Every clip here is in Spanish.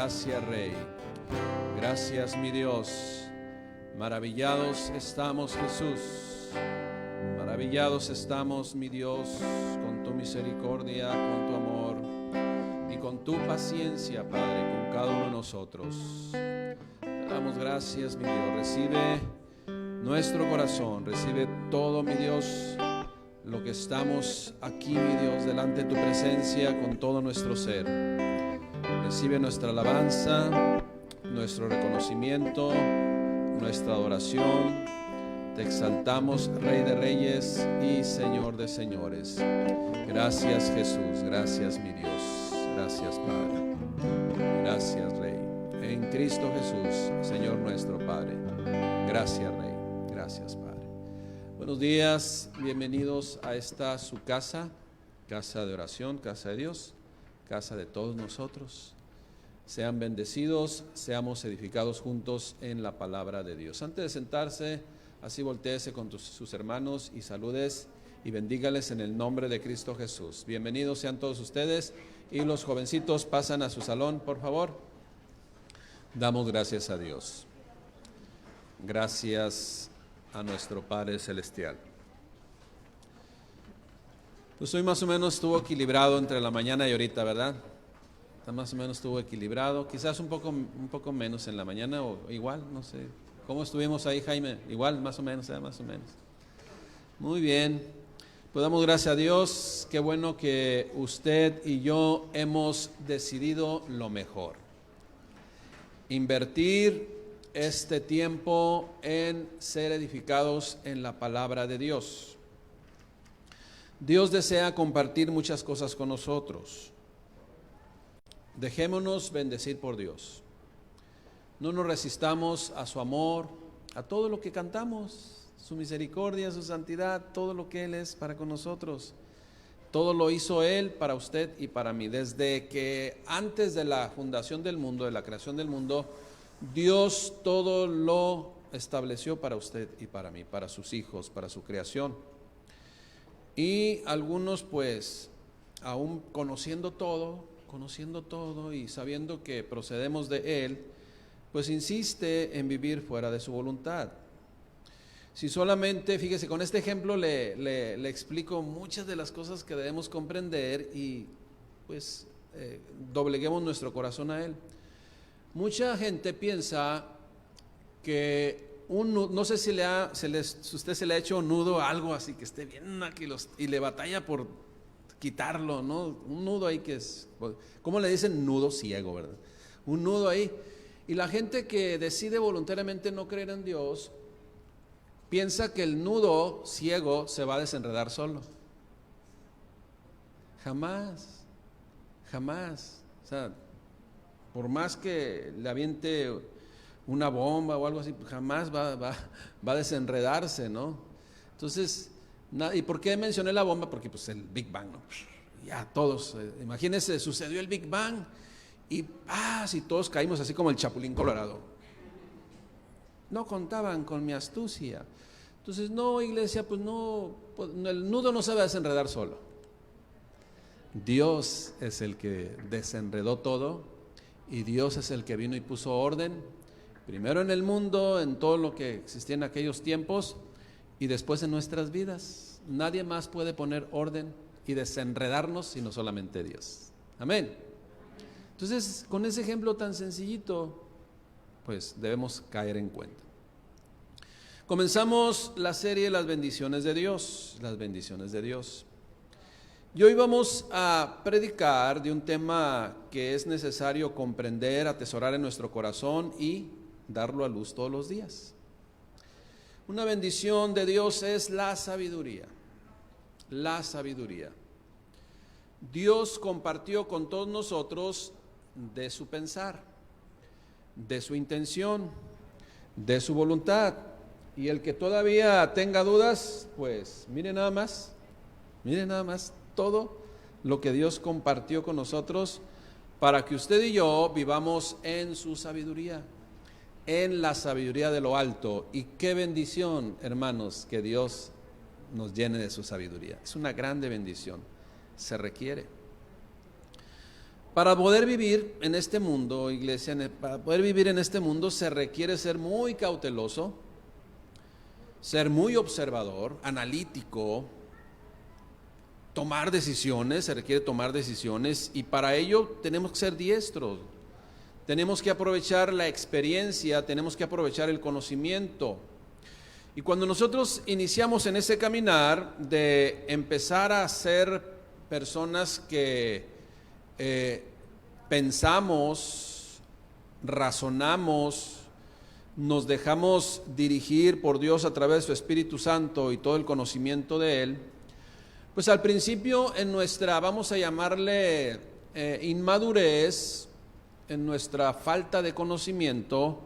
Gracias, Rey. Gracias, mi Dios. Maravillados estamos, Jesús. Maravillados estamos, mi Dios, con tu misericordia, con tu amor y con tu paciencia, Padre, con cada uno de nosotros. Te damos gracias, mi Dios. Recibe nuestro corazón, recibe todo, mi Dios, lo que estamos aquí, mi Dios, delante de tu presencia con todo nuestro ser. Recibe nuestra alabanza, nuestro reconocimiento, nuestra adoración. Te exaltamos, Rey de Reyes y Señor de Señores. Gracias, Jesús. Gracias, mi Dios. Gracias, Padre. Gracias, Rey. En Cristo Jesús, Señor nuestro Padre. Gracias, Rey. Gracias, Padre. Buenos días. Bienvenidos a esta su casa, casa de oración, casa de Dios, casa de todos nosotros. Sean bendecidos, seamos edificados juntos en la palabra de Dios. Antes de sentarse, así voltéese con sus hermanos y saludes y bendígales en el nombre de Cristo Jesús. Bienvenidos sean todos ustedes, y los jovencitos pasan a su salón, por favor. Damos gracias a Dios. Gracias a nuestro Padre Celestial. Pues hoy más o menos estuvo equilibrado entre la mañana y ahorita, ¿verdad? Más o menos estuvo equilibrado, quizás un poco menos en la mañana o igual, no sé. ¿Cómo estuvimos ahí, Jaime? Igual, más o menos, más o menos. Muy bien, pues damos gracias a Dios. Qué bueno que usted y yo hemos decidido lo mejor. Invertir este tiempo en ser edificados en la palabra de Dios. Dios desea compartir muchas cosas con nosotros. Dejémonos bendecir por Dios. No nos resistamos a su amor, a todo lo que cantamos, su misericordia, su santidad, todo lo que Él es para con nosotros. Todo lo hizo Él para usted y para mí. Desde que antes de la fundación del mundo, de la creación del mundo, Dios todo lo estableció para usted y para mí, para sus hijos, para su creación. Y algunos pues, aún conociendo todo y sabiendo que procedemos de Él, pues insiste en vivir fuera de su voluntad. Si solamente, fíjese, con este ejemplo le explico muchas de las cosas que debemos comprender y pues dobleguemos nuestro corazón a Él. Mucha gente piensa que no sé si usted se le ha hecho un nudo, algo así que esté bien aquí y le batalla por quitarlo, ¿no? Un nudo ahí que es, ¿cómo le dicen? Nudo ciego, ¿verdad? Un nudo ahí. Y la gente que decide voluntariamente no creer en Dios, piensa que el nudo ciego se va a desenredar solo. Jamás. O sea, por más que le aviente una bomba o algo así, jamás va a desenredarse, ¿no? Entonces, ¿y por qué mencioné la bomba? Porque pues el Big Bang, ¿no? Ya todos, imagínense, sucedió el Big Bang y si todos caímos así como el Chapulín Colorado. No contaban con mi astucia. Entonces, no, iglesia, pues no, el nudo no se va a desenredar solo. Dios es el que desenredó todo y Dios es el que vino y puso orden, primero en el mundo, en todo lo que existía en aquellos tiempos, y después en nuestras vidas. Nadie más puede poner orden y desenredarnos sino solamente Dios. Amén. Entonces, con ese ejemplo tan sencillito, pues debemos caer en cuenta. Comenzamos la serie Las bendiciones de Dios. Las bendiciones de Dios. Y hoy vamos a predicar de un tema que es necesario comprender, atesorar en nuestro corazón y darlo a luz todos los días. Una bendición de Dios es la sabiduría. La sabiduría. Dios compartió con todos nosotros de su pensar, de su intención, de su voluntad. Y el que todavía tenga dudas, pues mire nada más todo lo que Dios compartió con nosotros para que usted y yo vivamos en su sabiduría, en la sabiduría de lo alto. Y qué bendición, hermanos, que Dios nos llene de su sabiduría. Es una grande bendición, se requiere. Para poder vivir en este mundo, iglesia, para poder vivir en este mundo se requiere ser muy cauteloso, ser muy observador, analítico, tomar decisiones, se requiere tomar decisiones, y para ello tenemos que ser diestros, tenemos que aprovechar la experiencia, tenemos que aprovechar el conocimiento. Y cuando nosotros iniciamos en ese caminar de empezar a ser personas que pensamos, razonamos, nos dejamos dirigir por Dios a través de su Espíritu Santo y todo el conocimiento de Él, pues al principio en nuestra, vamos a llamarle inmadurez, en nuestra falta de conocimiento,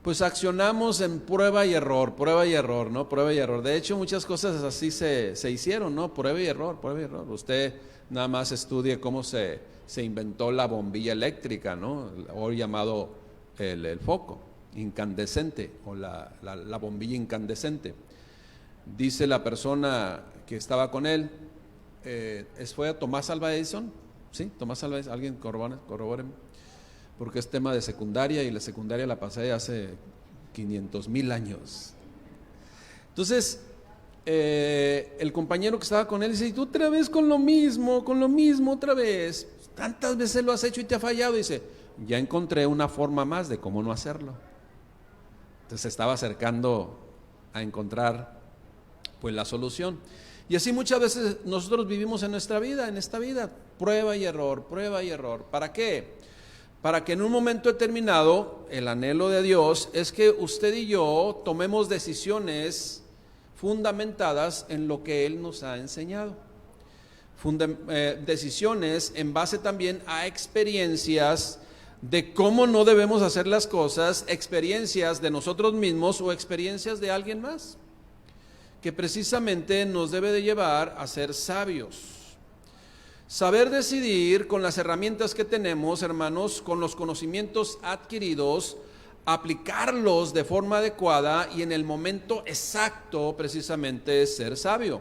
pues accionamos en prueba y error, ¿no? Prueba y error. De hecho, muchas cosas así se hicieron, ¿no? Prueba y error, prueba y error. Usted nada más estudie cómo se inventó la bombilla eléctrica, ¿no? Hoy llamado el foco incandescente o la bombilla incandescente. Dice la persona que estaba con él, ¿fue a Tomás Alva Edison? Sí, Tomás Alva Edison. ¿Alguien corrobore? Porque es tema de secundaria y la secundaria la pasé hace 500,000 años. Entonces, el compañero que estaba con él dice, ¿y tú otra vez con lo mismo otra vez? Tantas veces lo has hecho y te ha fallado. Dice, ya encontré una forma más de cómo no hacerlo. Entonces se estaba acercando a encontrar pues la solución. Y así muchas veces nosotros vivimos en esta vida, prueba y error. ¿Para qué? Para que en un momento determinado, el anhelo de Dios es que usted y yo tomemos decisiones fundamentadas en lo que Él nos ha enseñado. Decisiones en base también a experiencias de cómo no debemos hacer las cosas, experiencias de nosotros mismos o experiencias de alguien más, que precisamente nos debe de llevar a ser sabios. Saber decidir con las herramientas que tenemos, hermanos, con los conocimientos adquiridos, aplicarlos de forma adecuada y en el momento exacto, precisamente, es ser sabio.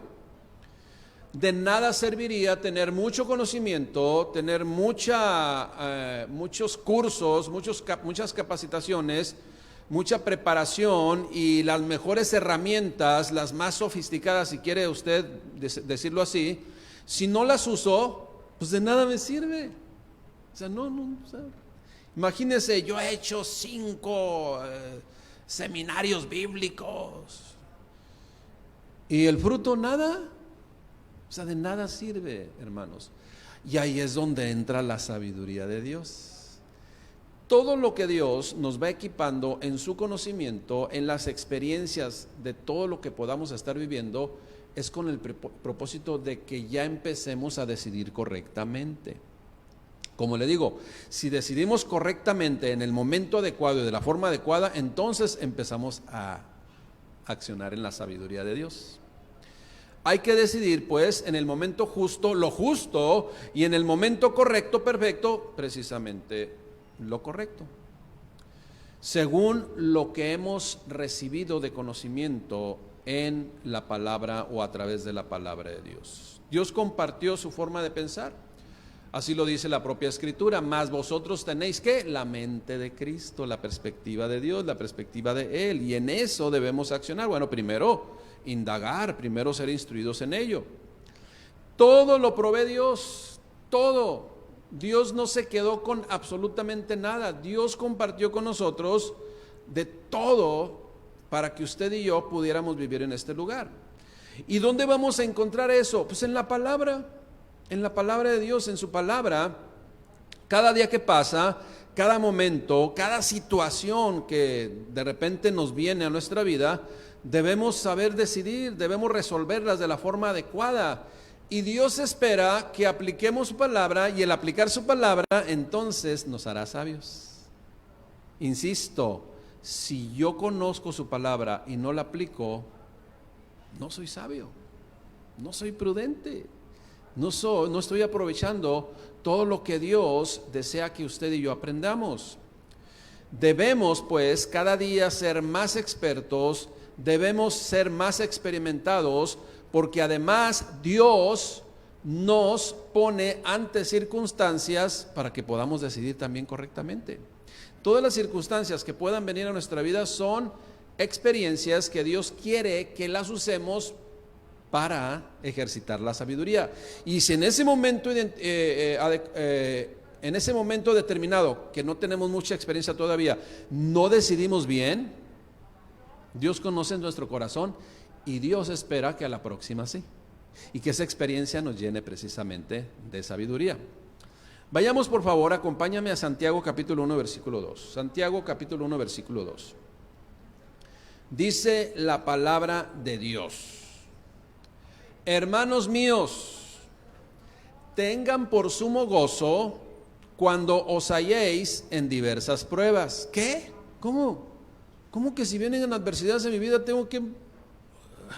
De nada serviría tener mucho conocimiento, tener muchos cursos, muchas capacitaciones, mucha preparación y las mejores herramientas, las más sofisticadas, si quiere usted decirlo así. Si no las uso, pues de nada me sirve. O sea, imagínese, yo he hecho 5 seminarios bíblicos y el fruto nada. O sea, de nada sirve, hermanos. Y ahí es donde entra la sabiduría de Dios. Todo lo que Dios nos va equipando en su conocimiento, en las experiencias de todo lo que podamos estar viviendo, es con el propósito de que ya empecemos a decidir correctamente. Como le digo, si decidimos correctamente en el momento adecuado y de la forma adecuada, entonces empezamos a accionar en la sabiduría de Dios. Hay que decidir pues en el momento justo, lo justo, y en el momento correcto, perfecto, precisamente lo correcto, según lo que hemos recibido de conocimiento en la palabra o a través de la palabra de Dios. Dios compartió su forma de pensar, así lo dice la propia Escritura, mas vosotros tenéis ¿qué? La mente de Cristo, la perspectiva de Dios, la perspectiva de Él, y en eso debemos accionar. Bueno, primero indagar, primero ser instruidos en ello. Todo lo provee Dios, todo. Dios no se quedó con absolutamente nada. Dios compartió con nosotros de todo para que usted y yo pudiéramos vivir en este lugar. ¿Y dónde vamos a encontrar eso? Pues en la palabra de Dios, en su palabra. Cada día que pasa, cada momento, cada situación que de repente nos viene a nuestra vida, debemos saber decidir, debemos resolverlas de la forma adecuada. Y Dios espera que apliquemos su palabra, y el aplicar su palabra entonces nos hará sabios. Insisto, si yo conozco su palabra y no la aplico, no soy sabio, no soy prudente, no estoy aprovechando todo lo que Dios desea que usted y yo aprendamos. Debemos pues cada día ser más expertos, debemos ser más experimentados, porque además Dios nos pone ante circunstancias para que podamos decidir también correctamente. Todas las circunstancias que puedan venir a nuestra vida son experiencias que Dios quiere que las usemos para ejercitar la sabiduría. Y si en ese momento determinado, que no tenemos mucha experiencia todavía, no decidimos bien, Dios conoce nuestro corazón y Dios espera que a la próxima sí, y que esa experiencia nos llene precisamente de sabiduría. Vayamos por favor, acompáñame a Santiago capítulo 1 versículo 2. Santiago capítulo 1 versículo 2. Dice la palabra de Dios: hermanos míos, tengan por sumo gozo cuando os halléis en diversas pruebas. ¿Qué? ¿Cómo que si vienen adversidades en mi vida tengo que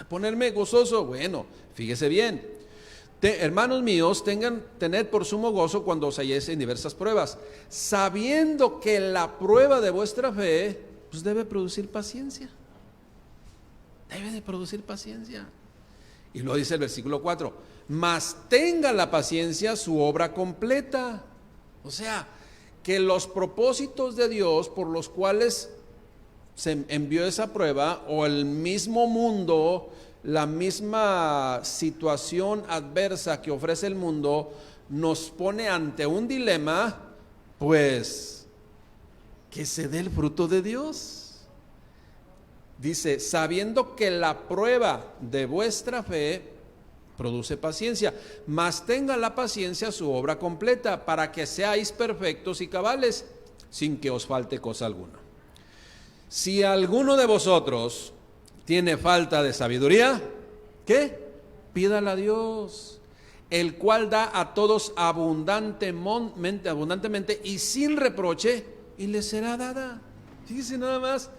ponerme gozoso? Bueno, fíjese bien. Hermanos míos, tened por sumo gozo cuando os halléis en diversas pruebas, sabiendo que la prueba de vuestra fe pues debe producir paciencia. Debe de producir paciencia. Y luego dice el versículo 4: mas tenga la paciencia su obra completa. O sea, que los propósitos de Dios por los cuales se envió esa prueba, o el mismo mundo, la misma situación adversa que ofrece el mundo, nos pone ante un dilema, pues que se dé el fruto de Dios. Dice, sabiendo que la prueba de vuestra fe produce paciencia, mas tenga la paciencia su obra completa, para que seáis perfectos y cabales, sin que os falte cosa alguna. Si alguno de vosotros tiene falta de sabiduría, ¿qué? Pídala a Dios, el cual da a todos abundantemente y sin reproche, y le será dada. Fíjese nada más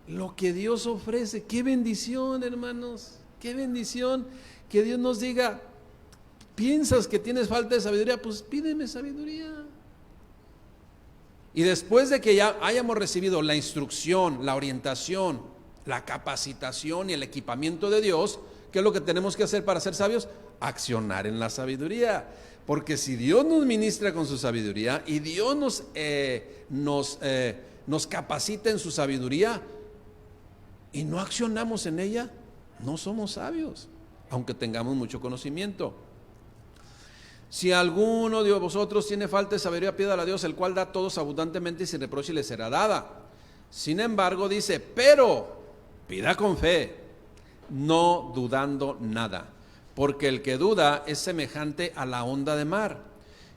lo que Dios ofrece. Qué bendición, hermanos, qué bendición que Dios nos diga: piensas que tienes falta de sabiduría, pues pídeme sabiduría. Y después de que ya hayamos recibido la instrucción, la orientación, la capacitación y el equipamiento de Dios, ¿qué es lo que tenemos que hacer para ser sabios? Accionar en la sabiduría. Porque si Dios nos ministra con su sabiduría y Dios nos capacita en su sabiduría y no accionamos en ella, no somos sabios, aunque tengamos mucho conocimiento. Si alguno de vosotros tiene falta de sabiduría, pídala a Dios, el cual da a todos abundantemente y sin reproche, y le será dada. Sin embargo, dice, pero pida con fe, no dudando nada, porque el que duda es semejante a la onda de mar,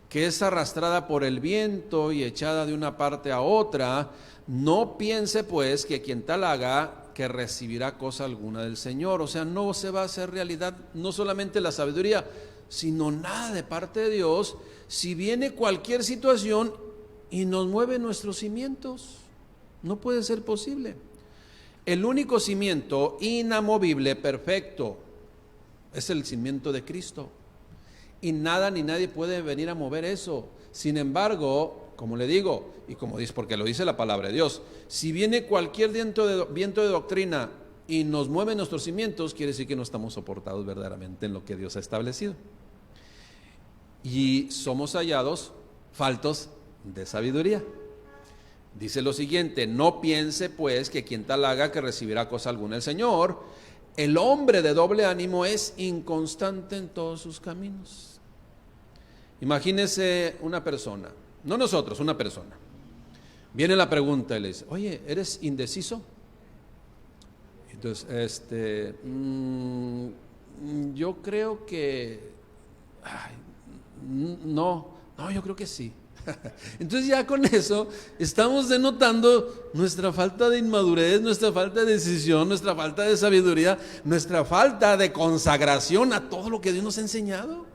que es arrastrada por el viento y echada de una parte a otra. No piense pues que quien tal haga, que recibirá cosa alguna del Señor. O sea, no se va a hacer realidad no solamente la sabiduría, sino nada de parte de Dios, si viene cualquier situación y nos mueve nuestros cimientos. No puede ser posible. El único cimiento inamovible, perfecto, es el cimiento de Cristo, y nada ni nadie puede venir a mover eso. Sin embargo, como le digo, y como dice, porque lo dice la palabra de Dios, si viene cualquier viento de doctrina y nos mueve nuestros cimientos, quiere decir que no estamos soportados verdaderamente en lo que Dios ha establecido, y somos hallados faltos de sabiduría. Dice lo siguiente: no piense pues que quien tal haga, que recibirá cosa alguna del Señor. El hombre de doble ánimo es inconstante en todos sus caminos. Imagínese una persona, no nosotros, una persona. Viene la pregunta y le dice: oye, ¿eres indeciso? Entonces, yo creo que, no, yo creo que sí. Entonces ya con eso estamos denotando nuestra falta de inmadurez, nuestra falta de decisión, nuestra falta de sabiduría, nuestra falta de consagración a todo lo que Dios nos ha enseñado.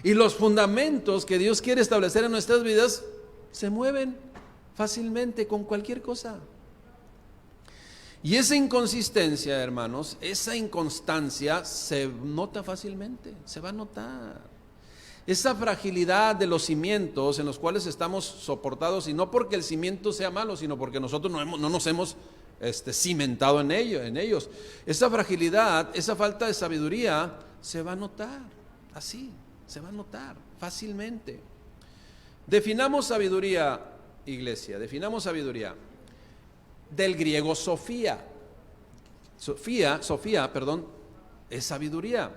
Y los fundamentos que Dios quiere establecer en nuestras vidas se mueven fácilmente con cualquier cosa. Y esa inconsistencia, hermanos, esa inconstancia se nota fácilmente, se va a notar. Esa fragilidad de los cimientos en los cuales estamos soportados, y no porque el cimiento sea malo, sino porque nosotros no nos hemos cimentado en ellos. Esa fragilidad, esa falta de sabiduría se va a notar. Así, se va a notar fácilmente. Definamos sabiduría, iglesia, definamos sabiduría. Del griego Sofía, perdón, es sabiduría.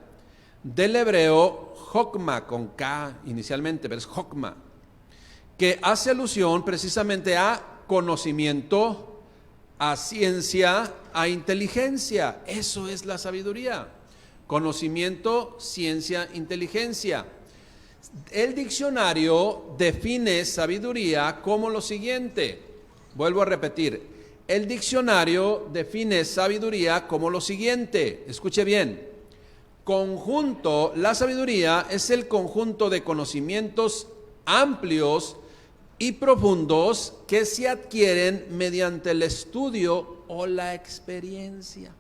Del hebreo Jokma, con K inicialmente, pero es Jokma, que hace alusión precisamente a conocimiento, a ciencia, a inteligencia. Eso es la sabiduría. Conocimiento, ciencia, inteligencia. El diccionario define sabiduría como lo siguiente. Vuelvo a repetir. El diccionario define sabiduría como lo siguiente. Escuche bien. Conjunto, la sabiduría es el conjunto de conocimientos amplios y profundos que se adquieren mediante el estudio o la experiencia.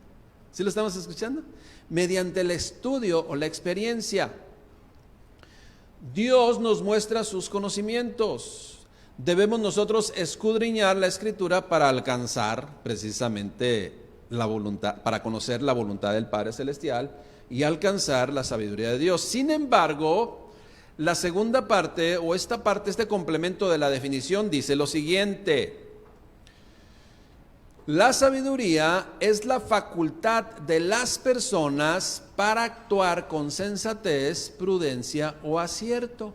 ¿Sí lo estamos escuchando? Mediante el estudio o la experiencia. Dios nos muestra sus conocimientos. Debemos nosotros escudriñar la Escritura para alcanzar precisamente la voluntad, para conocer la voluntad del Padre Celestial y alcanzar la sabiduría de Dios. Sin embargo, la segunda parte o esta parte, este complemento de la definición dice lo siguiente: la sabiduría es la facultad de las personas para actuar con sensatez, prudencia o acierto.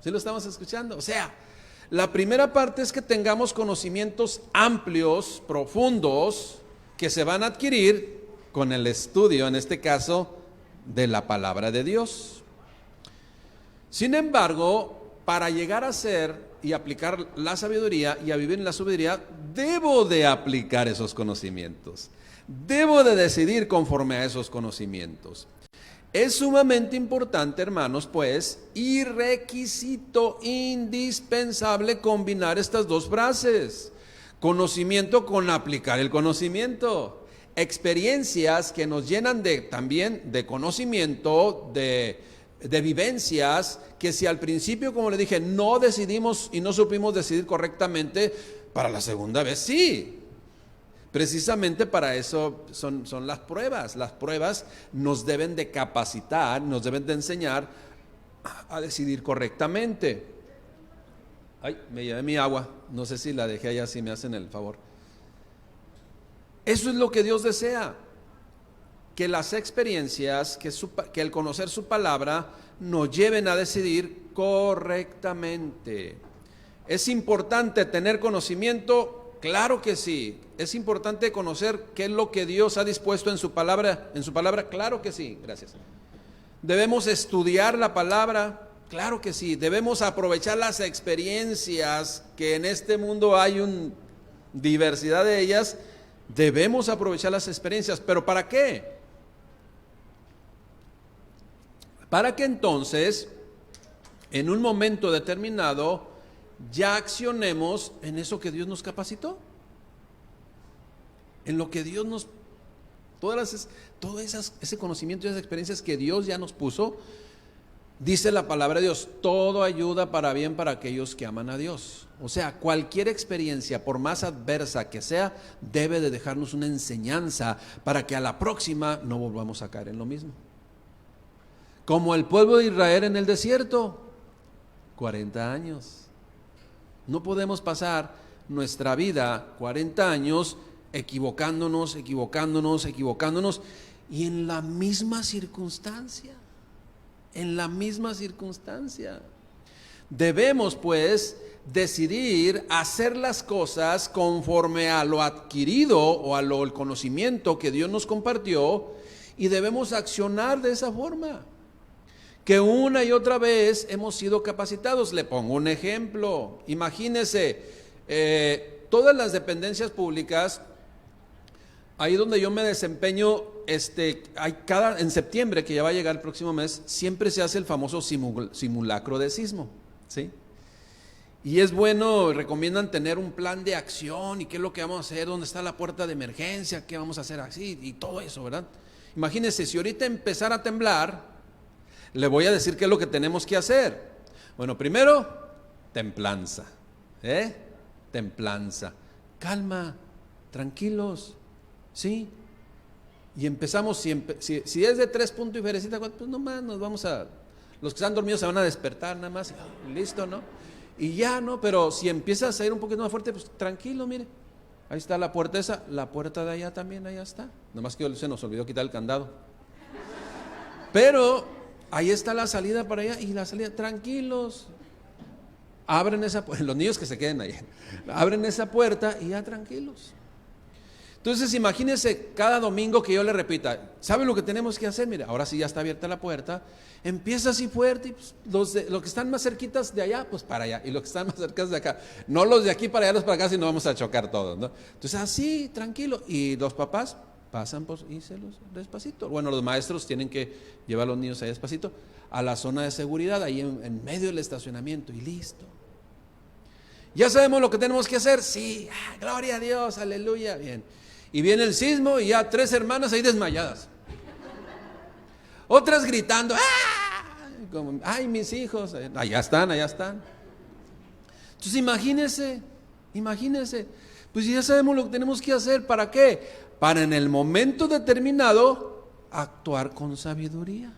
¿Sí lo estamos escuchando? O sea, la primera parte es que tengamos conocimientos amplios, profundos, que se van a adquirir con el estudio, en este caso, de la palabra de Dios. Sin embargo, para llegar a ser y aplicar la sabiduría y a vivir en la sabiduría, debo de aplicar esos conocimientos. Debo de decidir conforme a esos conocimientos. Es sumamente importante, hermanos, pues, y requisito indispensable combinar estas dos frases. Conocimiento con aplicar el conocimiento. Experiencias que nos llenan también de conocimiento, de vivencias, que si al principio, como le dije, no decidimos y no supimos decidir correctamente, para la segunda vez sí. Precisamente para eso son las pruebas. Las pruebas nos deben de capacitar, nos deben de enseñar a decidir correctamente. Ay, me llevé mi agua, no sé si la dejé allá, si me hacen el favor. Eso es lo que Dios desea, que las experiencias, que el conocer su palabra nos lleven a decidir correctamente. ¿Es importante tener conocimiento? Claro que sí. ¿Es importante conocer qué es lo que Dios ha dispuesto en su palabra? Claro que sí, gracias. ¿Debemos estudiar la palabra? Claro que sí. ¿Debemos aprovechar las experiencias que en este mundo hay una diversidad de ellas? Debemos aprovechar las experiencias, ¿pero para qué? Para que entonces, en un momento determinado, ya accionemos en eso que Dios nos capacitó, en lo que Dios nos, ese conocimiento y esas experiencias que Dios ya nos puso. Dice la palabra de Dios: todo ayuda para bien para aquellos que aman a Dios. O sea, cualquier experiencia, por más adversa que sea, debe de dejarnos una enseñanza para que a la próxima no volvamos a caer en lo mismo. Como el pueblo de Israel en el desierto, 40 años. No podemos pasar nuestra vida 40 años equivocándonos y en la misma circunstancia. Debemos pues decidir hacer las cosas conforme a lo adquirido o el conocimiento que Dios nos compartió, y debemos accionar de esa forma, que una y otra vez hemos sido capacitados. Le pongo un ejemplo. Imagínese, todas las dependencias públicas, ahí donde yo me desempeño, en septiembre, que ya va a llegar el próximo mes, siempre se hace el famoso simulacro de sismo, ¿sí? Y es bueno, recomiendan tener un plan de acción y qué es lo que vamos a hacer, dónde está la puerta de emergencia, qué vamos a hacer así y todo eso, ¿verdad? Imagínese, si ahorita empezara a temblar, le voy a decir qué es lo que tenemos que hacer. Bueno, primero, templanza. Templanza. Calma, tranquilos. ¿Sí? Y empezamos, si es de 3 puntos y ferecita, pues nomás nos vamos a, los que están dormidos se van a despertar nada más, listo, ¿no? Y ya, ¿no? Pero si empiezas a ir un poquito más fuerte, pues tranquilo, mire, ahí está la puerta esa, la puerta de allá también, allá está. Nomás que se nos olvidó quitar el candado. Pero ahí está la salida para allá y la salida, tranquilos. Abren esa puerta, los niños que se queden ahí, abren esa puerta y ya tranquilos. Entonces imagínense cada domingo que yo le repita, ¿sabe lo que tenemos que hacer? Mira, ahora sí ya está abierta la puerta, empieza así fuerte, y pues, los que están más cerquitas de allá, pues para allá, y los que están más cerquitas de acá, no los de aquí para allá, los para acá, si no vamos a chocar todos, ¿no? Entonces así, tranquilo, y los papás pasan pues, y se los despacito. Bueno, los maestros tienen que llevar a los niños ahí despacito a la zona de seguridad, ahí en medio del estacionamiento, y listo. ¿Ya sabemos lo que tenemos que hacer? Sí, gloria a Dios, aleluya, bien. Y viene el sismo y ya 3 hermanas ahí desmayadas. Otras gritando, ¡ah! Como, ¡ay, mis hijos! Allá están. Entonces imagínense, pues ya sabemos lo que tenemos que hacer. ¿Para qué? Para en el momento determinado actuar con sabiduría.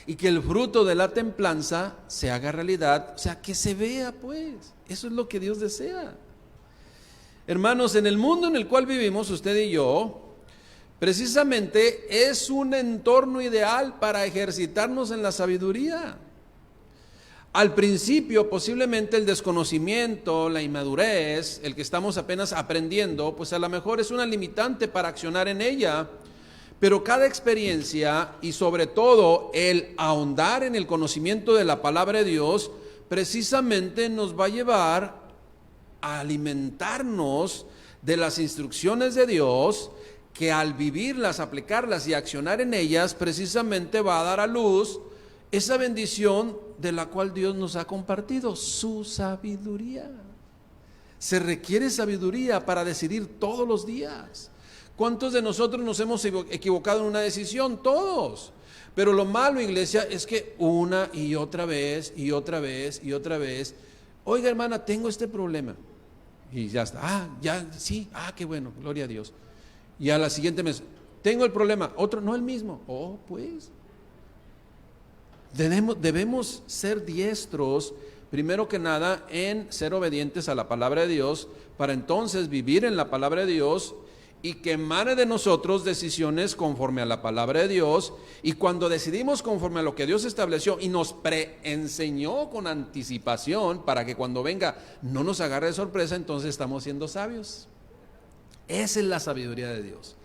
Y que el fruto de la templanza se haga realidad, o sea, que se vea pues. Eso es lo que Dios desea. Hermanos, en el mundo en el cual vivimos, usted y yo, precisamente es un entorno ideal para ejercitarnos en la sabiduría. Al principio, posiblemente el desconocimiento, la inmadurez, el que estamos apenas aprendiendo, pues a lo mejor es una limitante para accionar en ella. Pero cada experiencia y sobre todo el ahondar en el conocimiento de la palabra de Dios, precisamente nos va a llevar a alimentarnos de las instrucciones de Dios, que al vivirlas, aplicarlas y accionar en ellas, precisamente va a dar a luz esa bendición de la cual Dios nos ha compartido, su sabiduría. Se requiere sabiduría para decidir todos los días. ¿Cuántos de nosotros nos hemos equivocado en una decisión? Todos. Pero lo malo, iglesia, es que una y otra vez, oiga, hermana, tengo este problema. Y ya está, qué bueno, gloria a Dios. Y a la siguiente mes, tengo el problema, otro, no el mismo. Pues, debemos ser diestros, primero que nada, en ser obedientes a la palabra de Dios, para entonces vivir en la palabra de Dios, y que emane de nosotros decisiones conforme a la palabra de Dios. Y cuando decidimos conforme a lo que Dios estableció y nos preenseñó con anticipación, para que cuando venga no nos agarre de sorpresa, entonces estamos siendo sabios. Esa es la sabiduría de Dios.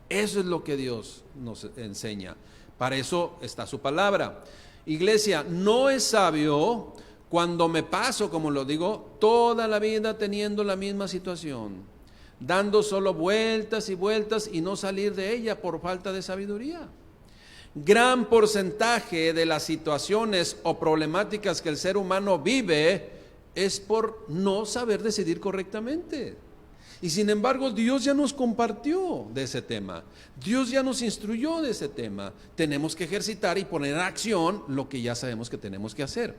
Eso es lo que Dios nos enseña. Para eso está su palabra. Iglesia, no es sabio cuando me paso, como lo digo, toda la vida teniendo la misma situación, dando solo vueltas y vueltas y no salir de ella por falta de sabiduría. Gran porcentaje de las situaciones o problemáticas que el ser humano vive es por no saber decidir correctamente. Y sin embargo, Dios ya nos compartió de ese tema. Dios ya nos instruyó de ese tema. Tenemos que ejercitar y poner en acción lo que ya sabemos que tenemos que hacer.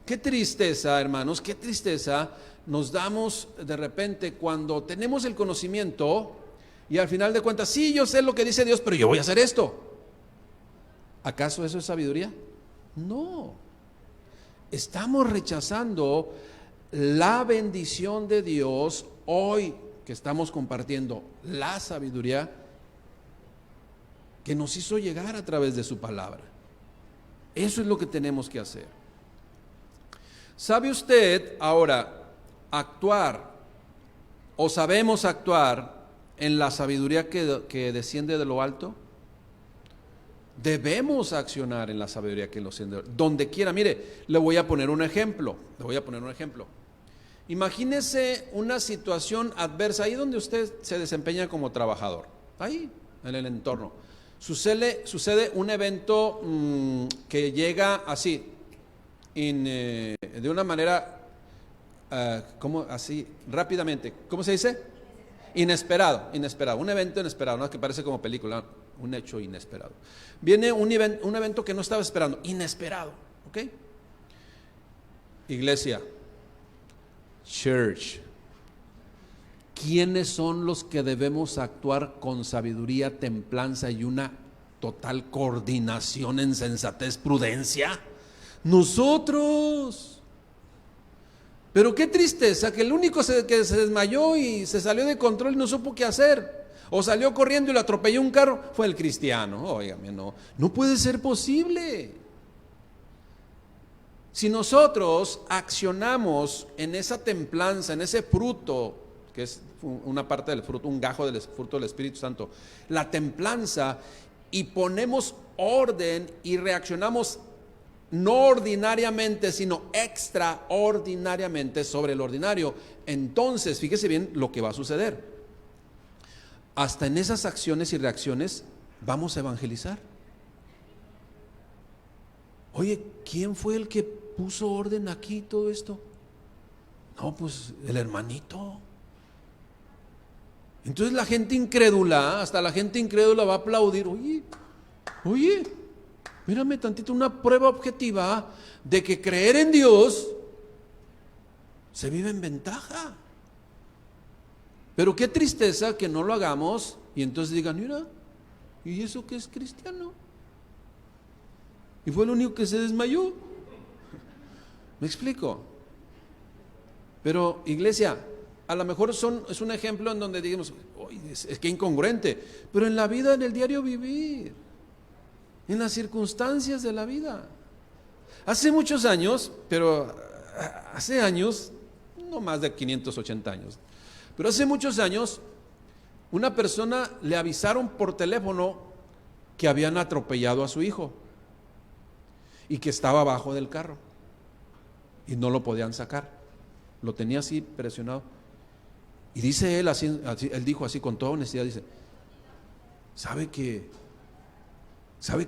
Qué tristeza, hermanos, qué tristeza nos damos de repente cuando tenemos el conocimiento y al final de cuentas, sí, yo sé lo que dice Dios, pero yo voy a hacer esto. ¿Acaso eso es sabiduría? No. Estamos rechazando la bendición de Dios hoy que estamos compartiendo la sabiduría que nos hizo llegar a través de su palabra. Eso es lo que tenemos que hacer. ¿Sabe usted ahora actuar o sabemos actuar en la sabiduría que desciende de lo alto? Debemos accionar en la sabiduría que desciende donde quiera. Mire, le voy a poner un ejemplo. Imagínese una situación adversa ahí donde usted se desempeña como trabajador, ahí en el entorno. Sucede un evento que llega así, de una manera, ¿cómo así? Rápidamente, ¿cómo se dice? Inesperado, un evento inesperado, ¿no? Que parece como película, un hecho inesperado. Viene un evento que no estaba esperando, inesperado, ¿ok? Iglesia, church, ¿quiénes son los que debemos actuar con sabiduría, templanza y una total coordinación en sensatez, prudencia? Nosotros. Pero qué tristeza que el único que se desmayó y se salió de control y no supo qué hacer, o salió corriendo y lo atropelló un carro, fue el cristiano. Óigame, no puede ser posible. Si nosotros accionamos en esa templanza, en ese fruto, que es una parte del fruto, un gajo del fruto del Espíritu Santo, la templanza, y ponemos orden y reaccionamos no ordinariamente, sino extraordinariamente sobre el ordinario, entonces fíjese bien lo que va a suceder. Hasta en esas acciones y reacciones vamos a evangelizar. Oye, ¿quién fue el que puso orden aquí todo esto? No, pues el hermanito. Entonces la gente incrédula, hasta la gente incrédula va a aplaudir. Oye, mírame tantito, una prueba objetiva de que creer en Dios se vive en ventaja. Pero qué tristeza que no lo hagamos y entonces digan, mira, ¿y eso que es cristiano? Y fue el único que se desmayó. ¿Me explico? Pero iglesia, a lo mejor es un ejemplo en donde digamos, es que incongruente, pero en la vida, en el diario vivir, en las circunstancias de la vida. Hace muchos años, pero hace años, no más de 580 años, pero hace muchos años, una persona le avisaron por teléfono que habían atropellado a su hijo y que estaba abajo del carro y no lo podían sacar, lo tenía así presionado. Y dice él, él dijo así con toda honestidad, dice, ¿sabe qué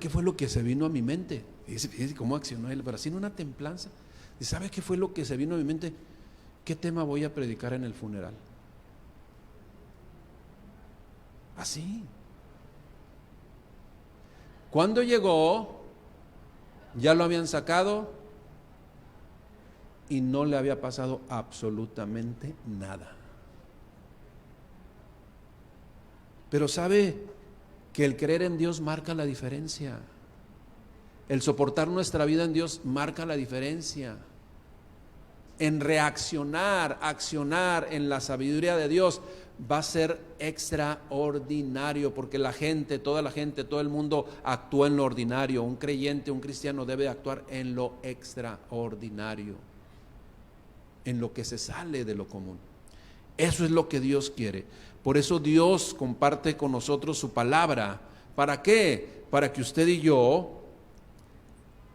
fue lo que se vino a mi mente? Y dice cómo accionó él, pero así en una templanza. ¿Y sabe qué fue lo que se vino a mi mente? ¿Qué tema voy a predicar en el funeral? Así. Cuando llegó, ya lo habían sacado y no le había pasado absolutamente nada. Pero sabe que el creer en Dios marca la diferencia. El soportar nuestra vida en Dios marca la diferencia. En reaccionar, accionar en la sabiduría de Dios va a ser extraordinario, porque toda la gente, todo el mundo actúa en lo ordinario. Un creyente, un cristiano debe actuar en lo extraordinario, en lo que se sale de lo común. Eso es lo que Dios quiere. Por eso Dios comparte con nosotros su palabra. ¿Para qué? Para que usted y yo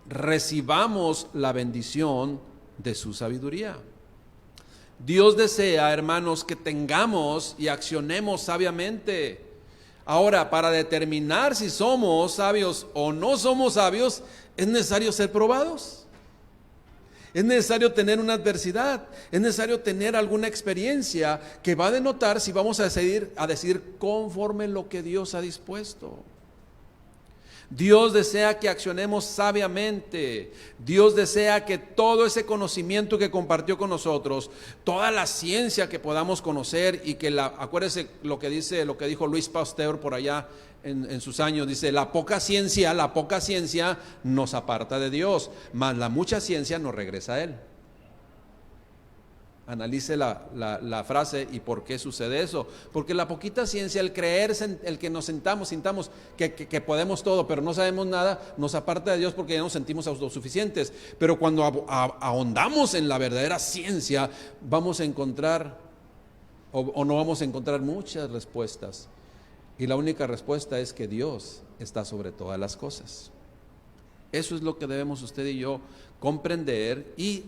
recibamos la bendición de su sabiduría. Dios desea, hermanos, que tengamos y accionemos sabiamente. Ahora, para determinar si somos sabios o no somos sabios, es necesario ser probados. Es necesario tener una adversidad, es necesario tener alguna experiencia que va a denotar si vamos a decidir conforme lo que Dios ha dispuesto. Dios desea que accionemos sabiamente. Dios desea que todo ese conocimiento que compartió con nosotros, toda la ciencia que podamos conocer y que acuérdese lo que dijo Luis Pasteur por allá en sus años, dice, la poca ciencia nos aparta de Dios, mas la mucha ciencia nos regresa a Él. Analice la frase y por qué sucede eso. Porque la poquita ciencia, el creer, el que nos sintamos que podemos todo, pero no sabemos nada, nos aparta de Dios porque ya nos sentimos autosuficientes. Pero cuando ahondamos en la verdadera ciencia, vamos a encontrar, o no vamos a encontrar muchas respuestas. Y la única respuesta es que Dios está sobre todas las cosas. Eso es lo que debemos usted y yo comprender y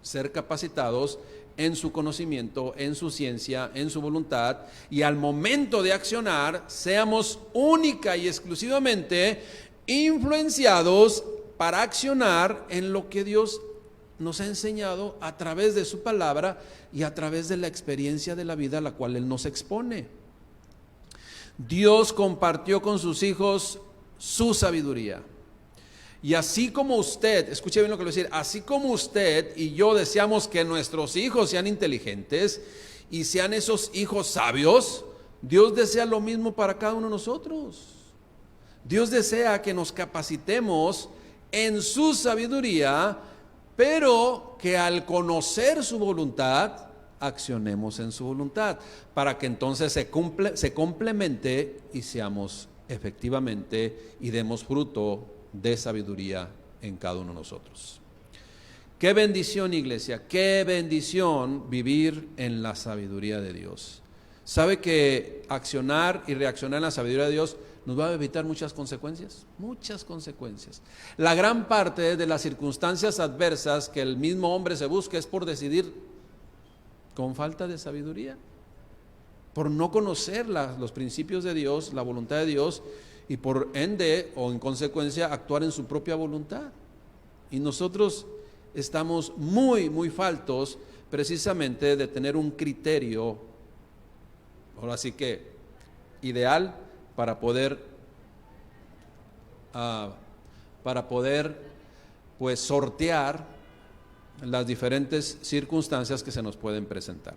ser capacitados en su conocimiento, en su ciencia, en su voluntad, y al momento de accionar seamos única y exclusivamente influenciados para accionar en lo que Dios nos ha enseñado a través de su palabra y a través de la experiencia de la vida a la cual Él nos expone. Dios compartió con sus hijos su sabiduría. Y así como usted, escuche bien lo que le voy a decir, así como usted y yo deseamos que nuestros hijos sean inteligentes y sean esos hijos sabios, Dios desea lo mismo para cada uno de nosotros. Dios desea que nos capacitemos en su sabiduría, pero que al conocer su voluntad, accionemos en su voluntad, para que entonces se complemente y seamos efectivamente y demos fruto de sabiduría en cada uno de nosotros. Qué bendición, iglesia, qué bendición vivir en la sabiduría de Dios. ¿Sabe que accionar y reaccionar en la sabiduría de Dios nos va a evitar muchas consecuencias? Muchas consecuencias. La gran parte de las circunstancias adversas que el mismo hombre se busca es por decidir con falta de sabiduría, por no conocer los principios de Dios, la voluntad de Dios, y por ende o en consecuencia actuar en su propia voluntad. Y nosotros estamos muy faltos precisamente de tener un criterio, ahora sí que ideal, para poder pues sortear las diferentes circunstancias que se nos pueden presentar.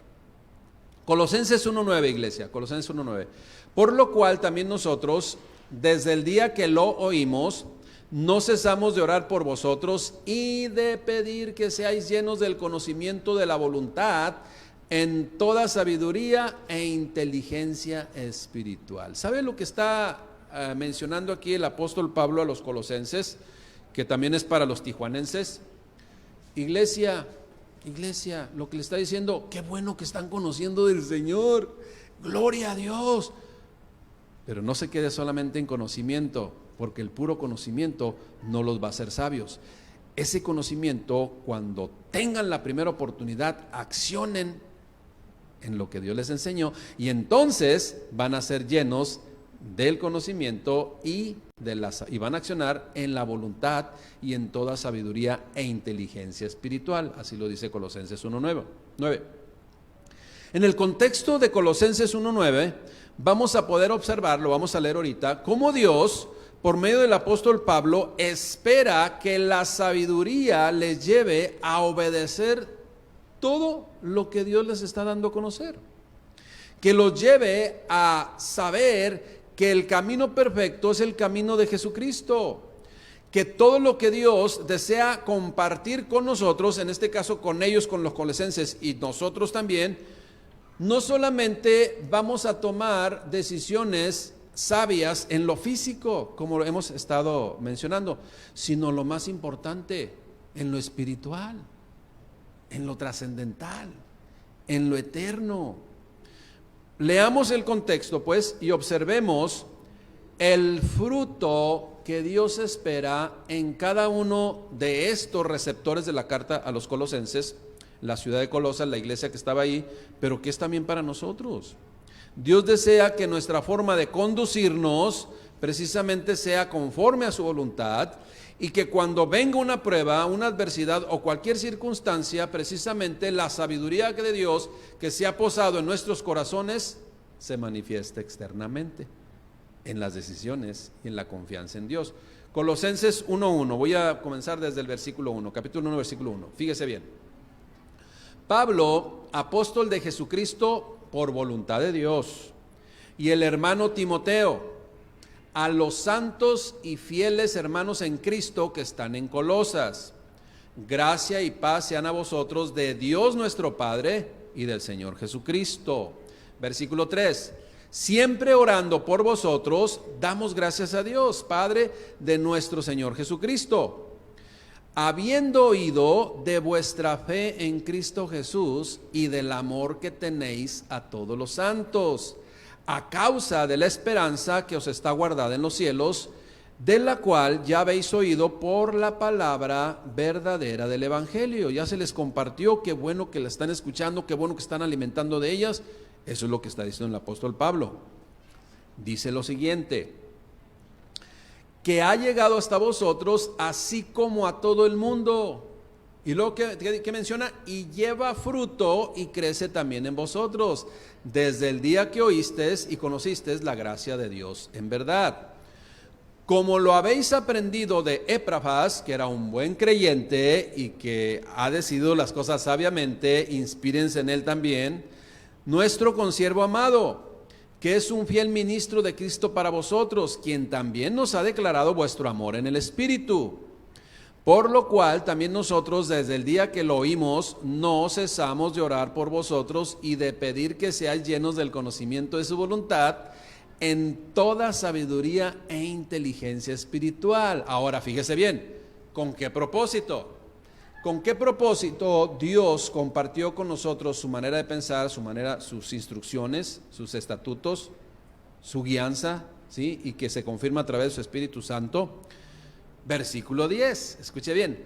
Colosenses 1:9, iglesia, Colosenses 1:9. Por lo cual también nosotros, desde el día que lo oímos, no cesamos de orar por vosotros y de pedir que seáis llenos del conocimiento de la voluntad en toda sabiduría e inteligencia espiritual. ¿Sabe lo que está mencionando aquí el apóstol Pablo a los colosenses? Que también es para los tijuanenses. Iglesia, lo que le está diciendo, qué bueno que están conociendo del Señor, gloria a Dios. Pero no se quede solamente en conocimiento, porque el puro conocimiento no los va a hacer sabios. Ese conocimiento, cuando tengan la primera oportunidad, accionen en lo que Dios les enseñó, y entonces van a ser llenos del conocimiento y van a accionar en la voluntad y en toda sabiduría e inteligencia espiritual. Así lo dice Colosenses 1:9. En el contexto de Colosenses 1:9 vamos a poder observar, lo vamos a leer ahorita, cómo Dios, por medio del apóstol Pablo, espera que la sabiduría les lleve a obedecer todo lo que Dios les está dando a conocer, que los lleve a saber que el camino perfecto es el camino de Jesucristo, que todo lo que Dios desea compartir con nosotros, en este caso con ellos, con los colosenses y nosotros también, no solamente vamos a tomar decisiones sabias en lo físico, como lo hemos estado mencionando, sino lo más importante, en lo espiritual, en lo trascendental, en lo eterno. Leamos el contexto, pues, y observemos el fruto que Dios espera en cada uno de estos receptores de la carta a los colosenses, la ciudad de Colosas, la iglesia que estaba ahí, pero que es también para nosotros. Dios desea que nuestra forma de conducirnos precisamente sea conforme a su voluntad, y que cuando venga una prueba, una adversidad o cualquier circunstancia, precisamente la sabiduría de Dios que se ha posado en nuestros corazones se manifieste externamente en las decisiones y en la confianza en Dios. Colosenses 1:1, voy a comenzar desde el versículo 1, capítulo 1, versículo 1, fíjese bien. Pablo, apóstol de Jesucristo por voluntad de Dios, y el hermano Timoteo, a los santos y fieles hermanos en Cristo que están en Colosas, gracia y paz sean a vosotros de Dios nuestro Padre y del Señor Jesucristo. Versículo 3, siempre orando por vosotros, damos gracias a Dios, Padre de nuestro Señor Jesucristo, habiendo oído de vuestra fe en Cristo Jesús y del amor que tenéis a todos los santos, a causa de la esperanza que os está guardada en los cielos, de la cual ya habéis oído por la palabra verdadera del Evangelio. Ya se les compartió, qué bueno que la están escuchando, qué bueno que están alimentando de ellas. Eso es lo que está diciendo el apóstol Pablo. Dice lo siguiente, que ha llegado hasta vosotros así como a todo el mundo. Y luego que menciona, y lleva fruto y crece también en vosotros, desde el día que oísteis y conocisteis la gracia de Dios en verdad. Como lo habéis aprendido de Epafras, que era un buen creyente y que ha decidido las cosas sabiamente, inspírense en él también, nuestro consiervo amado, que es un fiel ministro de Cristo para vosotros, quien también nos ha declarado vuestro amor en el Espíritu. Por lo cual también nosotros desde el día que lo oímos no cesamos de orar por vosotros y de pedir que seáis llenos del conocimiento de su voluntad en toda sabiduría e inteligencia espiritual. Ahora fíjese bien, ¿con qué propósito? ¿Con qué propósito Dios compartió con nosotros su manera de pensar, sus instrucciones, sus estatutos, su guianza, ¿sí? Y que se confirma a través de su Espíritu Santo? Versículo 10, escuche bien,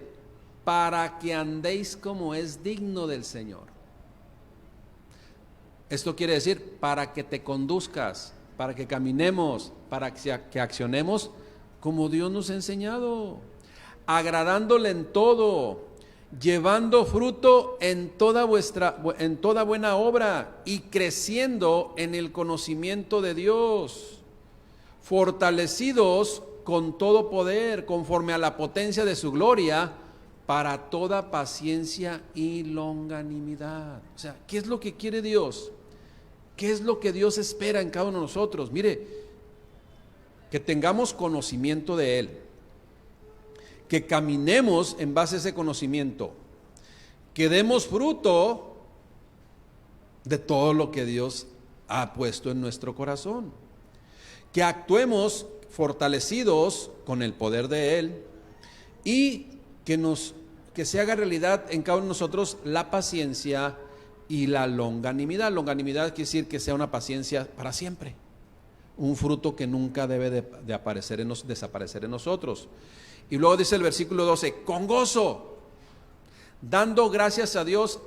para que andéis como es digno del Señor. Esto quiere decir, para que te conduzcas, para que caminemos, para que accionemos como Dios nos ha enseñado, agradándole en todo, llevando fruto en toda buena obra y creciendo en el conocimiento de Dios, fortalecidos con todo poder, conforme a la potencia de su gloria, para toda paciencia y longanimidad. O sea, ¿qué es lo que quiere Dios? ¿Qué es lo que Dios espera en cada uno de nosotros? Mire, que tengamos conocimiento de Él, que caminemos en base a ese conocimiento, que demos fruto de todo lo que Dios ha puesto en nuestro corazón, que actuemos fortalecidos con el poder de Él y que se haga realidad en cada uno de nosotros la paciencia y la longanimidad. Longanimidad quiere decir que sea una paciencia para siempre, un fruto que nunca debe de desaparecer en nosotros. Y luego dice el versículo 12, con gozo, dando gracias a Dios,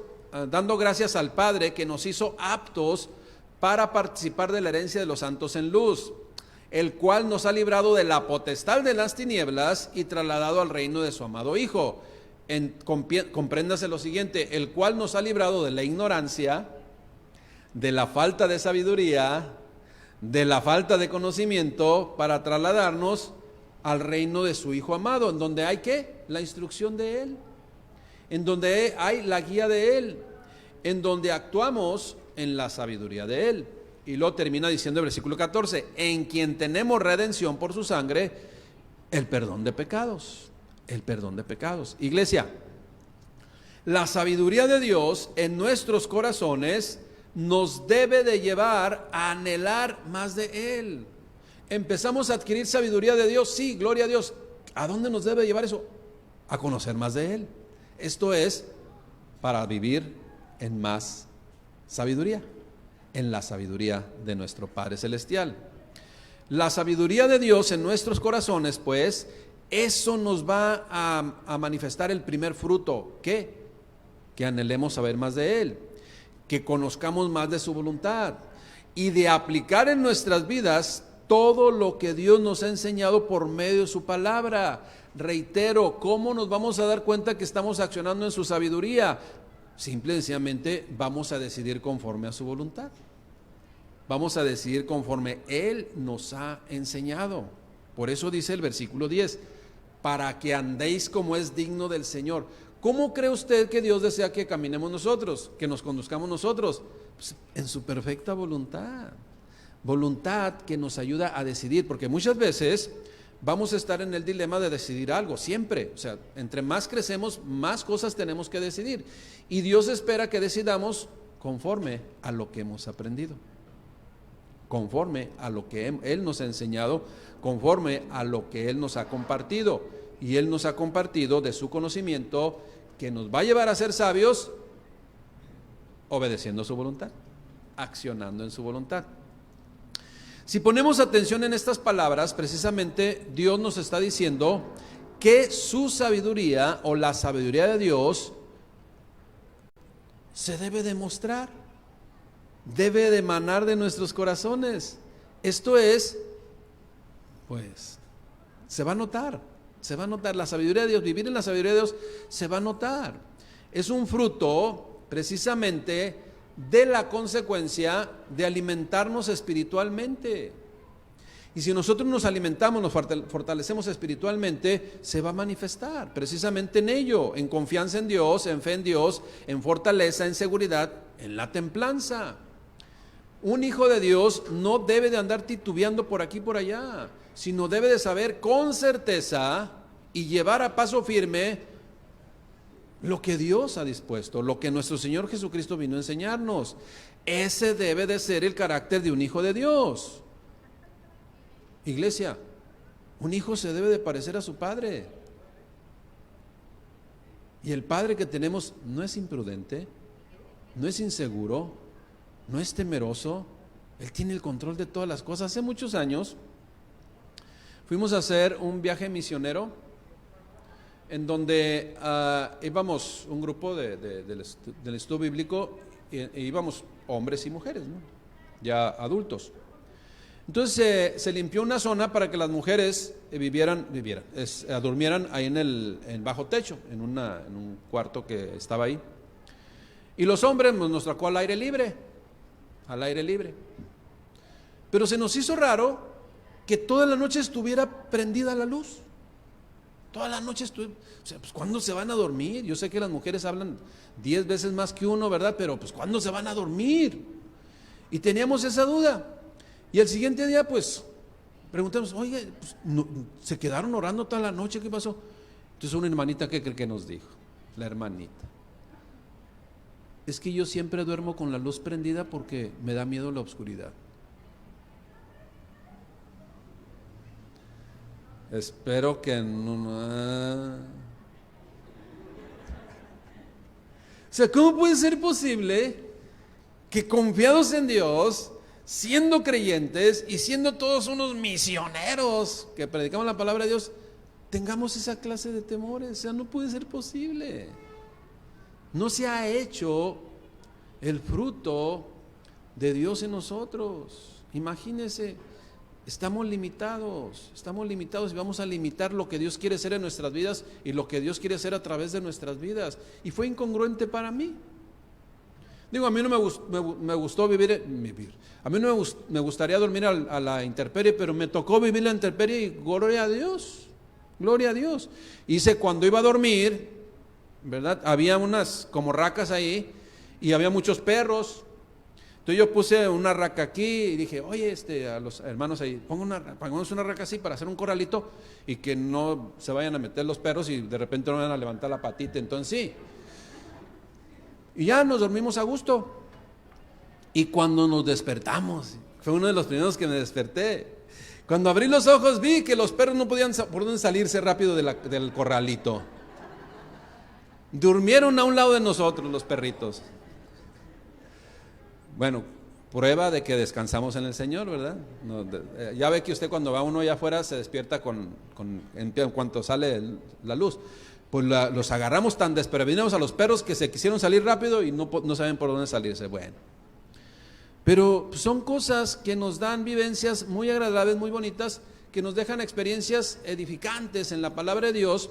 dando gracias al Padre que nos hizo aptos para participar de la herencia de los santos en luz, el cual nos ha librado de la potestad de las tinieblas y trasladado al reino de su amado Hijo. Compréndase lo siguiente, el cual nos ha librado de la ignorancia, de la falta de sabiduría, de la falta de conocimiento, para trasladarnos al reino de su Hijo amado, en donde hay ¿qué? La instrucción de Él, en donde hay la guía de Él, en donde actuamos en la sabiduría de Él. Y luego termina diciendo el versículo 14, en quien tenemos redención por su sangre, el perdón de pecados, el perdón de pecados. Iglesia, la sabiduría de Dios en nuestros corazones nos debe de llevar a anhelar más de Él. Empezamos a adquirir sabiduría de Dios, sí, gloria a Dios. ¿A dónde nos debe llevar eso? A conocer más de Él. Esto es para vivir en más sabiduría, en la sabiduría de nuestro Padre Celestial. La sabiduría de Dios en nuestros corazones, pues, eso nos va a manifestar el primer fruto. ¿Qué? Que anhelemos saber más de Él, que conozcamos más de su voluntad y de aplicar en nuestras vidas todo lo que Dios nos ha enseñado por medio de su palabra. Reitero, ¿cómo nos vamos a dar cuenta que estamos accionando en su sabiduría? Simple y sencillamente vamos a decidir conforme a su voluntad. Vamos a decidir conforme Él nos ha enseñado. Por eso dice el versículo 10, para que andéis como es digno del Señor. ¿Cómo cree usted que Dios desea que caminemos nosotros, que nos conduzcamos nosotros? Pues en su perfecta voluntad. Voluntad que nos ayuda a decidir, porque muchas veces vamos a estar en el dilema de decidir algo, siempre. O sea, entre más crecemos, más cosas tenemos que decidir. Y Dios espera que decidamos conforme a lo que hemos aprendido, conforme a lo que Él nos ha enseñado, conforme a lo que Él nos ha compartido. Y Él nos ha compartido de su conocimiento que nos va a llevar a ser sabios obedeciendo su voluntad, accionando en su voluntad. Si ponemos atención en estas palabras, precisamente Dios nos está diciendo que su sabiduría o la sabiduría de Dios se debe demostrar, debe de emanar de nuestros corazones. Esto es, pues, se va a notar la sabiduría de Dios, vivir en la sabiduría de Dios se va a notar. Es un fruto precisamente de la consecuencia de alimentarnos espiritualmente. Y si nosotros nos alimentamos, nos fortalecemos espiritualmente, se va a manifestar precisamente en ello, en confianza en Dios, en fe en Dios, en fortaleza, en seguridad, en la templanza. Un hijo de Dios no debe de andar titubeando por aquí y por allá, sino debe de saber con certeza y llevar a paso firme lo que Dios ha dispuesto, lo que nuestro Señor Jesucristo vino a enseñarnos. Ese debe de ser el carácter de un hijo de Dios. Iglesia, un hijo se debe de parecer a su padre. Y el padre que tenemos no es imprudente, no es inseguro, no es temeroso. Él tiene el control de todas las cosas. Hace muchos años fuimos a hacer un viaje misionero en donde íbamos un grupo del estudio bíblico e íbamos hombres y mujeres, ¿no? Ya adultos. Entonces se limpió una zona para que las mujeres durmieran ahí en bajo techo, en un cuarto que estaba ahí. Y los hombres nos tocó al aire libre. Pero se nos hizo raro que toda la noche estuviera prendida la luz. Toda la noche pues ¿cuándo se van a dormir? Yo sé que las mujeres hablan 10 veces más que uno, ¿verdad? Pero pues ¿cuándo se van a dormir? Y teníamos esa duda. Y el siguiente día pues preguntamos, oye, pues, ¿se quedaron orando toda la noche? ¿Qué pasó? Entonces una hermanita, ¿qué cree que nos dijo? La hermanita: es que yo siempre duermo con la luz prendida porque me da miedo la oscuridad. Espero que no. O sea, ¿cómo puede ser posible que confiados en Dios, siendo creyentes y siendo todos unos misioneros que predicamos la palabra de Dios, tengamos esa clase de temores? O sea, no puede ser posible. No se ha hecho el fruto de Dios en nosotros. Imagínense, estamos limitados y vamos a limitar lo que Dios quiere hacer en nuestras vidas y lo que Dios quiere hacer a través de nuestras vidas. Y fue incongruente para mí. Digo, a mí no me gustó vivir. A mí no me gustaría dormir a la intemperie, pero me tocó vivir la intemperie y gloria a Dios. Hice cuando iba a dormir, ¿verdad? Había unas como racas ahí y había muchos perros. Entonces yo puse una raca aquí y dije, oye, a los hermanos ahí, pongamos una raca así para hacer un corralito y que no se vayan a meter los perros y de repente no van a levantar la patita. Entonces sí. Y ya nos dormimos a gusto. Y cuando nos despertamos, fue uno de los primeros que me desperté. Cuando abrí los ojos vi que los perros no podían por dónde salirse rápido del corralito. Durmieron a un lado de nosotros los perritos. Bueno, prueba de que descansamos en el Señor, ¿verdad? Ya ve que usted cuando va uno allá afuera se despierta en cuanto sale la luz. Pues los agarramos tan desprevenidos a los perros que se quisieron salir rápido y no saben por dónde salirse. Bueno, pero son cosas que nos dan vivencias muy agradables, muy bonitas, que nos dejan experiencias edificantes en la palabra de Dios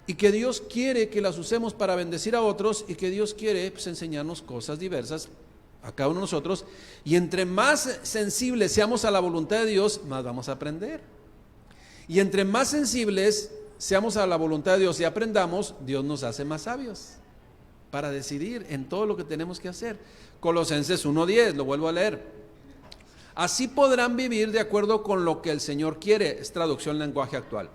y que Dios quiere que las usemos para bendecir a otros y que Dios quiere enseñarnos cosas diversas a cada uno de nosotros. Y entre más sensibles seamos a la voluntad de Dios, más vamos a aprender. Y entre más sensibles seamos a la voluntad de Dios y aprendamos, Dios nos hace más sabios para decidir en todo lo que tenemos que hacer. Colosenses 1:10, lo vuelvo a leer. Así podrán vivir de acuerdo con lo que el Señor quiere, es traducción lenguaje actual.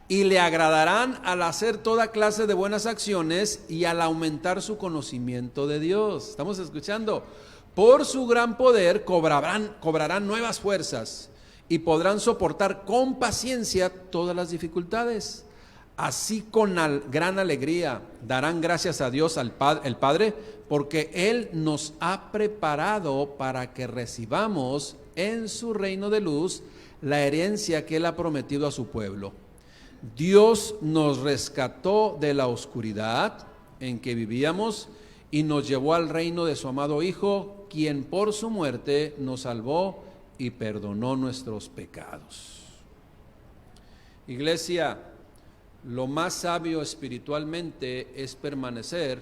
Y le agradarán al hacer toda clase de buenas acciones y al aumentar su conocimiento de Dios. ¿Estamos escuchando? Por su gran poder cobrarán nuevas fuerzas y podrán soportar con paciencia todas las dificultades. Así con gran alegría darán gracias a Dios el Padre, porque Él nos ha preparado para que recibamos en su reino de luz la herencia que Él ha prometido a su pueblo. Dios nos rescató de la oscuridad en que vivíamos y nos llevó al reino de su amado Hijo, quien por su muerte nos salvó y perdonó nuestros pecados. Iglesia, lo más sabio espiritualmente es permanecer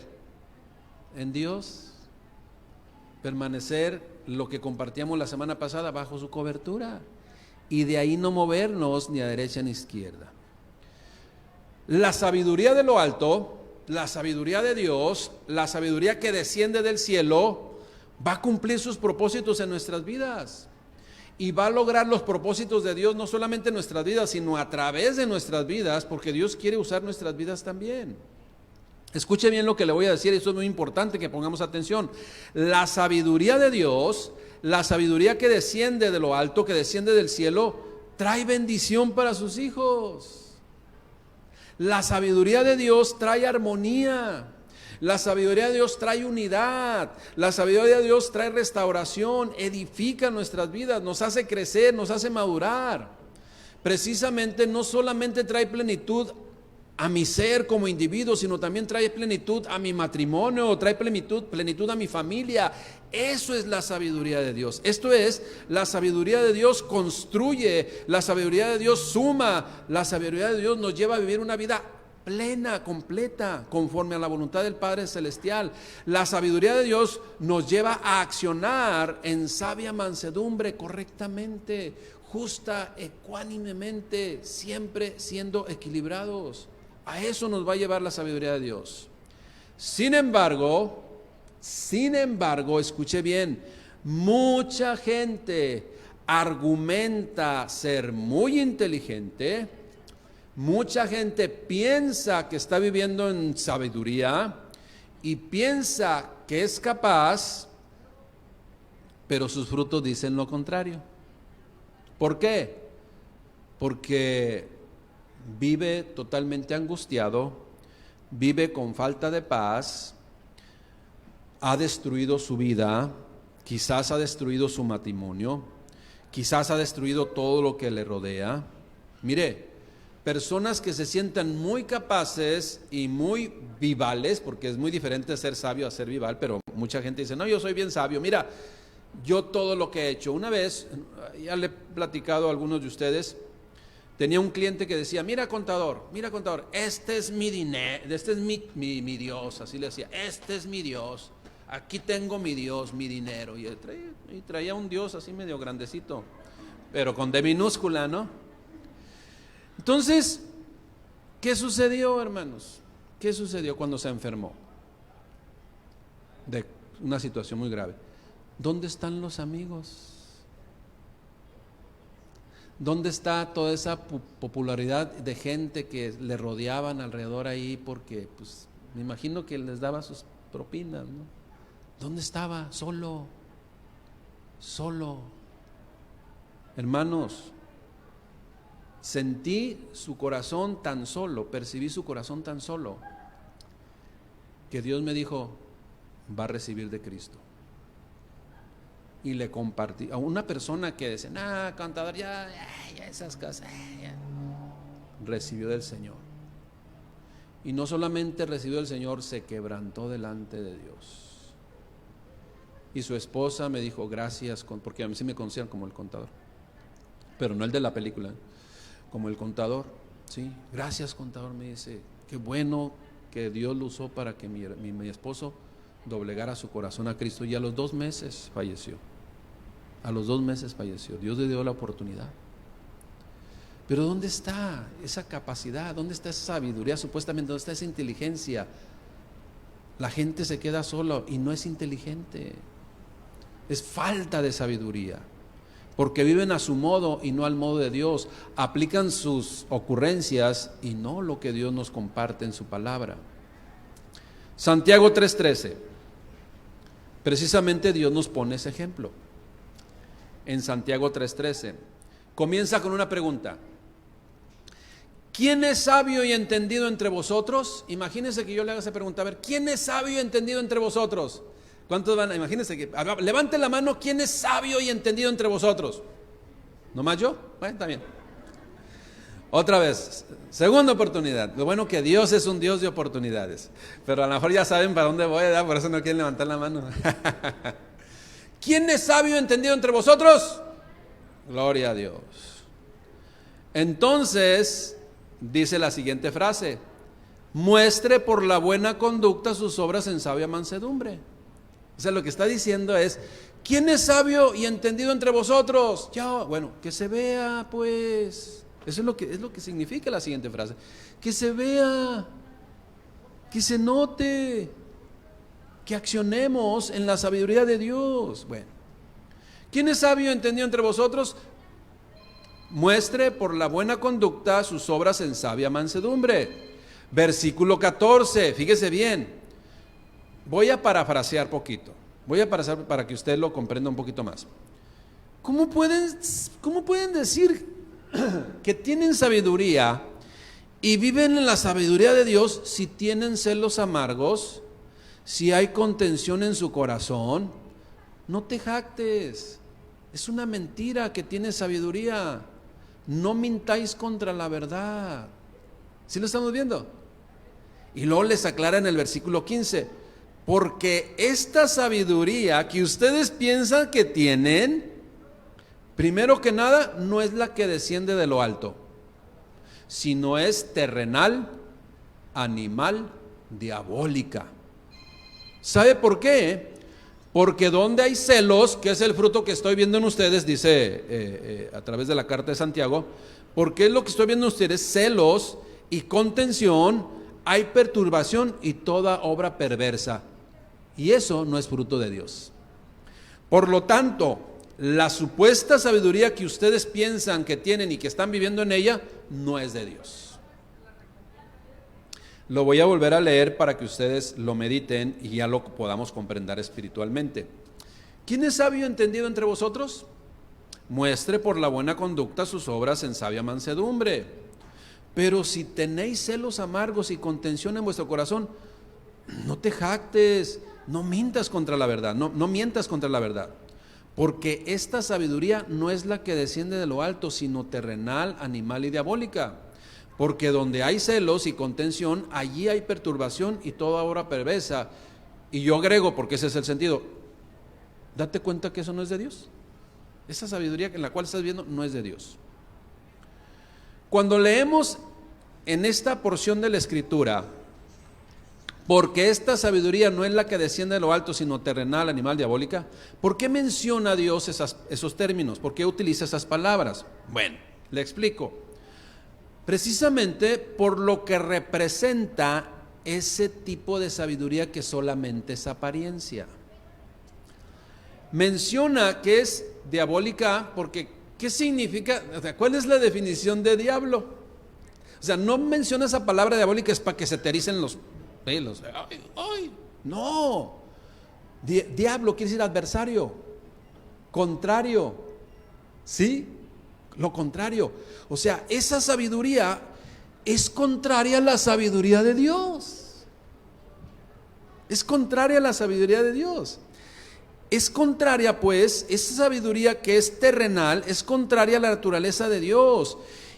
en Dios, permanecer, lo que compartíamos la semana pasada, bajo su cobertura, y de ahí no movernos ni a derecha ni a izquierda. La sabiduría de lo alto, la sabiduría de Dios, la sabiduría que desciende del cielo, va a cumplir sus propósitos en nuestras vidas. Y va a lograr los propósitos de Dios no solamente en nuestras vidas, sino a través de nuestras vidas, porque Dios quiere usar nuestras vidas también. Escuche bien lo que le voy a decir, esto es muy importante que pongamos atención. La sabiduría de Dios, la sabiduría que desciende de lo alto, que desciende del cielo, trae bendición para sus hijos. La sabiduría de Dios trae armonía. La sabiduría de Dios trae unidad. La sabiduría de Dios trae restauración, edifica nuestras vidas, nos hace crecer, nos hace madurar. Precisamente no solamente trae plenitud a mi ser como individuo, sino también trae plenitud a mi matrimonio, trae plenitud a mi familia. Eso es la sabiduría de Dios. Esto es, la sabiduría de Dios construye, la sabiduría de Dios suma, la sabiduría de Dios nos lleva a vivir una vida plena, completa, conforme a la voluntad del Padre Celestial. La sabiduría de Dios nos lleva a accionar en sabia mansedumbre, correctamente, justa, ecuánimemente, siempre siendo equilibrados. A eso nos va a llevar la sabiduría de Dios. Sin embargo, escuche bien, mucha gente argumenta ser muy inteligente. Mucha gente piensa que está viviendo en sabiduría y piensa que es capaz, pero sus frutos dicen lo contrario. ¿Por qué? Porque vive totalmente angustiado, vive con falta de paz, ha destruido su vida, quizás ha destruido su matrimonio, quizás ha destruido todo lo que le rodea. Mire, personas que se sientan muy capaces y muy vivales, porque es muy diferente ser sabio a ser vival, pero mucha gente dice, no, yo soy bien sabio, mira, yo todo lo que he hecho. Una vez, ya le he platicado a algunos de ustedes, tenía un cliente que decía, mira contador, este es mi dinero, este es mi Dios, así le decía, este es mi Dios, aquí tengo mi Dios, mi dinero, y traía un Dios así medio grandecito, pero con D minúscula, ¿no? Entonces, ¿qué sucedió, hermanos? ¿Qué sucedió cuando se enfermó? De una situación muy grave. ¿Dónde están los amigos? ¿Dónde está toda esa popularidad de gente que le rodeaban alrededor ahí? Porque, pues, me imagino que les daba sus propinas, ¿no? ¿Dónde estaba? Solo. Hermanos, sentí su corazón tan solo, percibí su corazón tan solo, que Dios me dijo, va a recibir de Cristo. Y le compartí a una persona que dice, contador, ya esas cosas, ya. Recibió del Señor. Y no solamente recibió del Señor, se quebrantó delante de Dios. Y su esposa me dijo, gracias, porque a mí sí me conocían como el contador, pero no el de la película, como el contador, ¿sí? Gracias, contador, me dice, qué bueno que Dios lo usó para que mi esposo doblegara su corazón a Cristo. Y a los 2 meses falleció. Dios le dio la oportunidad. Pero ¿dónde está esa capacidad? ¿Dónde está esa sabiduría supuestamente? ¿Dónde está esa inteligencia? La gente se queda sola y no es inteligente. Es falta de sabiduría. Porque viven a su modo y no al modo de Dios. Aplican sus ocurrencias y no lo que Dios nos comparte en su palabra. Santiago 3:13. Precisamente Dios nos pone ese ejemplo. En Santiago 3:13. Comienza con una pregunta. ¿Quién es sabio y entendido entre vosotros? Imagínense que yo le haga esa pregunta. A ver, ¿quién es sabio y entendido entre vosotros? ¿Cuántos van? Imagínense que levanten la mano. ¿Quién es sabio y entendido entre vosotros? ¿Nomás yo? Bueno, está bien. Otra vez, segunda oportunidad. Lo bueno que Dios es un Dios de oportunidades, pero a lo mejor ya saben para dónde voy, ¿verdad? Por eso no quieren levantar la mano. ¿Quién es sabio y entendido entre vosotros? Gloria a Dios. Entonces dice la siguiente frase: muestre por la buena conducta sus obras en sabia mansedumbre. O sea, lo que está diciendo es: ¿quién es sabio y entendido entre vosotros? Ya, bueno, que se vea, pues. Eso es lo que significa la siguiente frase. Que se vea, que se note, que accionemos en la sabiduría de Dios. Bueno, ¿quién es sabio y entendido entre vosotros? Muestre por la buena conducta sus obras en sabia mansedumbre. Versículo 14, fíjese bien. Voy a parafrasear poquito. Voy a parafrasear para que usted lo comprenda un poquito más. ¿Cómo pueden decir que tienen sabiduría y viven en la sabiduría de Dios si tienen celos amargos, si hay contención en su corazón? No te jactes. Es una mentira que tienes sabiduría. No mintáis contra la verdad. ¿Sí lo estamos viendo? Y luego les aclara en el versículo 15, porque esta sabiduría que ustedes piensan que tienen, primero que nada, no es la que desciende de lo alto, sino es terrenal, animal, diabólica. ¿Sabe por qué? Porque donde hay celos, que es el fruto que estoy viendo en ustedes, dice a través de la carta de Santiago, porque es lo que estoy viendo en ustedes, celos y contención, hay perturbación y toda obra perversa. Y eso no es fruto de Dios. Por lo tanto, la supuesta sabiduría que ustedes piensan que tienen y que están viviendo en ella, no es de Dios. Lo voy a volver a leer para que ustedes lo mediten y ya lo podamos comprender espiritualmente. ¿Quién es sabio y entendido entre vosotros? Muestre por la buena conducta sus obras en sabia mansedumbre. Pero si tenéis celos amargos y contención en vuestro corazón, no te jactes, no mintas contra la verdad, no mientas contra la verdad. Porque esta sabiduría no es la que desciende de lo alto, sino terrenal, animal y diabólica. Porque donde hay celos y contención, allí hay perturbación y toda obra perversa. Y yo agrego, porque ese es el sentido, date cuenta que eso no es de Dios. Esa sabiduría en la cual estás viendo no es de Dios. Cuando leemos en esta porción de la Escritura, porque esta sabiduría no es la que desciende de lo alto, sino terrenal, animal, diabólica, ¿por qué menciona Dios esos términos? ¿Por qué utiliza esas palabras? Bueno, le explico. Precisamente por lo que representa ese tipo de sabiduría que solamente es apariencia. Menciona que es diabólica porque, ¿qué significa? O sea, ¿cuál es la definición de diablo? O sea, no menciona esa palabra diabólica es para que se te ericen los pelos. ¡Ay! No. Diablo quiere decir adversario, contrario. ¿Sí? Lo contrario. O sea, esa sabiduría es contraria a la sabiduría de Dios. Es contraria a la sabiduría de Dios. Es contraria, pues, esa sabiduría que es terrenal, es contraria a la naturaleza de Dios.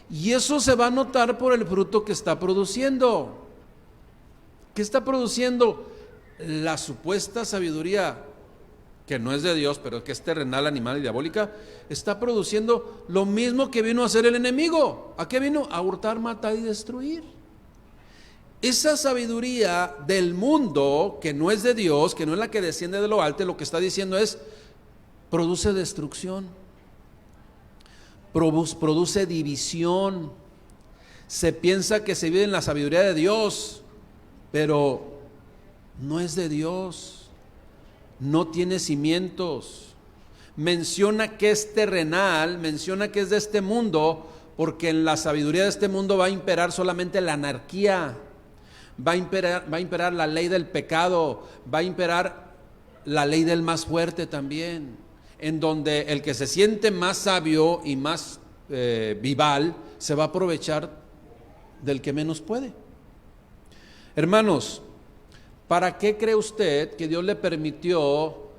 Y eso se va a notar por el fruto que está produciendo. ¿Qué está produciendo? La supuesta sabiduría que no es de Dios, pero que es terrenal, animal y diabólica, está produciendo lo mismo que vino a hacer el enemigo. ¿A qué vino? A hurtar, matar y destruir. Esa sabiduría del mundo, que no es de Dios, que no es la que desciende de lo alto, lo que está diciendo es, produce destrucción, produce división. Se piensa que se vive en la sabiduría de Dios, pero no es de Dios, no tiene cimientos. Menciona que es terrenal, menciona que es de este mundo, porque en la sabiduría de este mundo va a imperar solamente la anarquía. Va a imperar la ley del pecado, va a imperar la ley del más fuerte también, en donde el que se siente más sabio y más vival se va a aprovechar del que menos puede. Hermanos, ¿para qué cree usted que Dios le permitió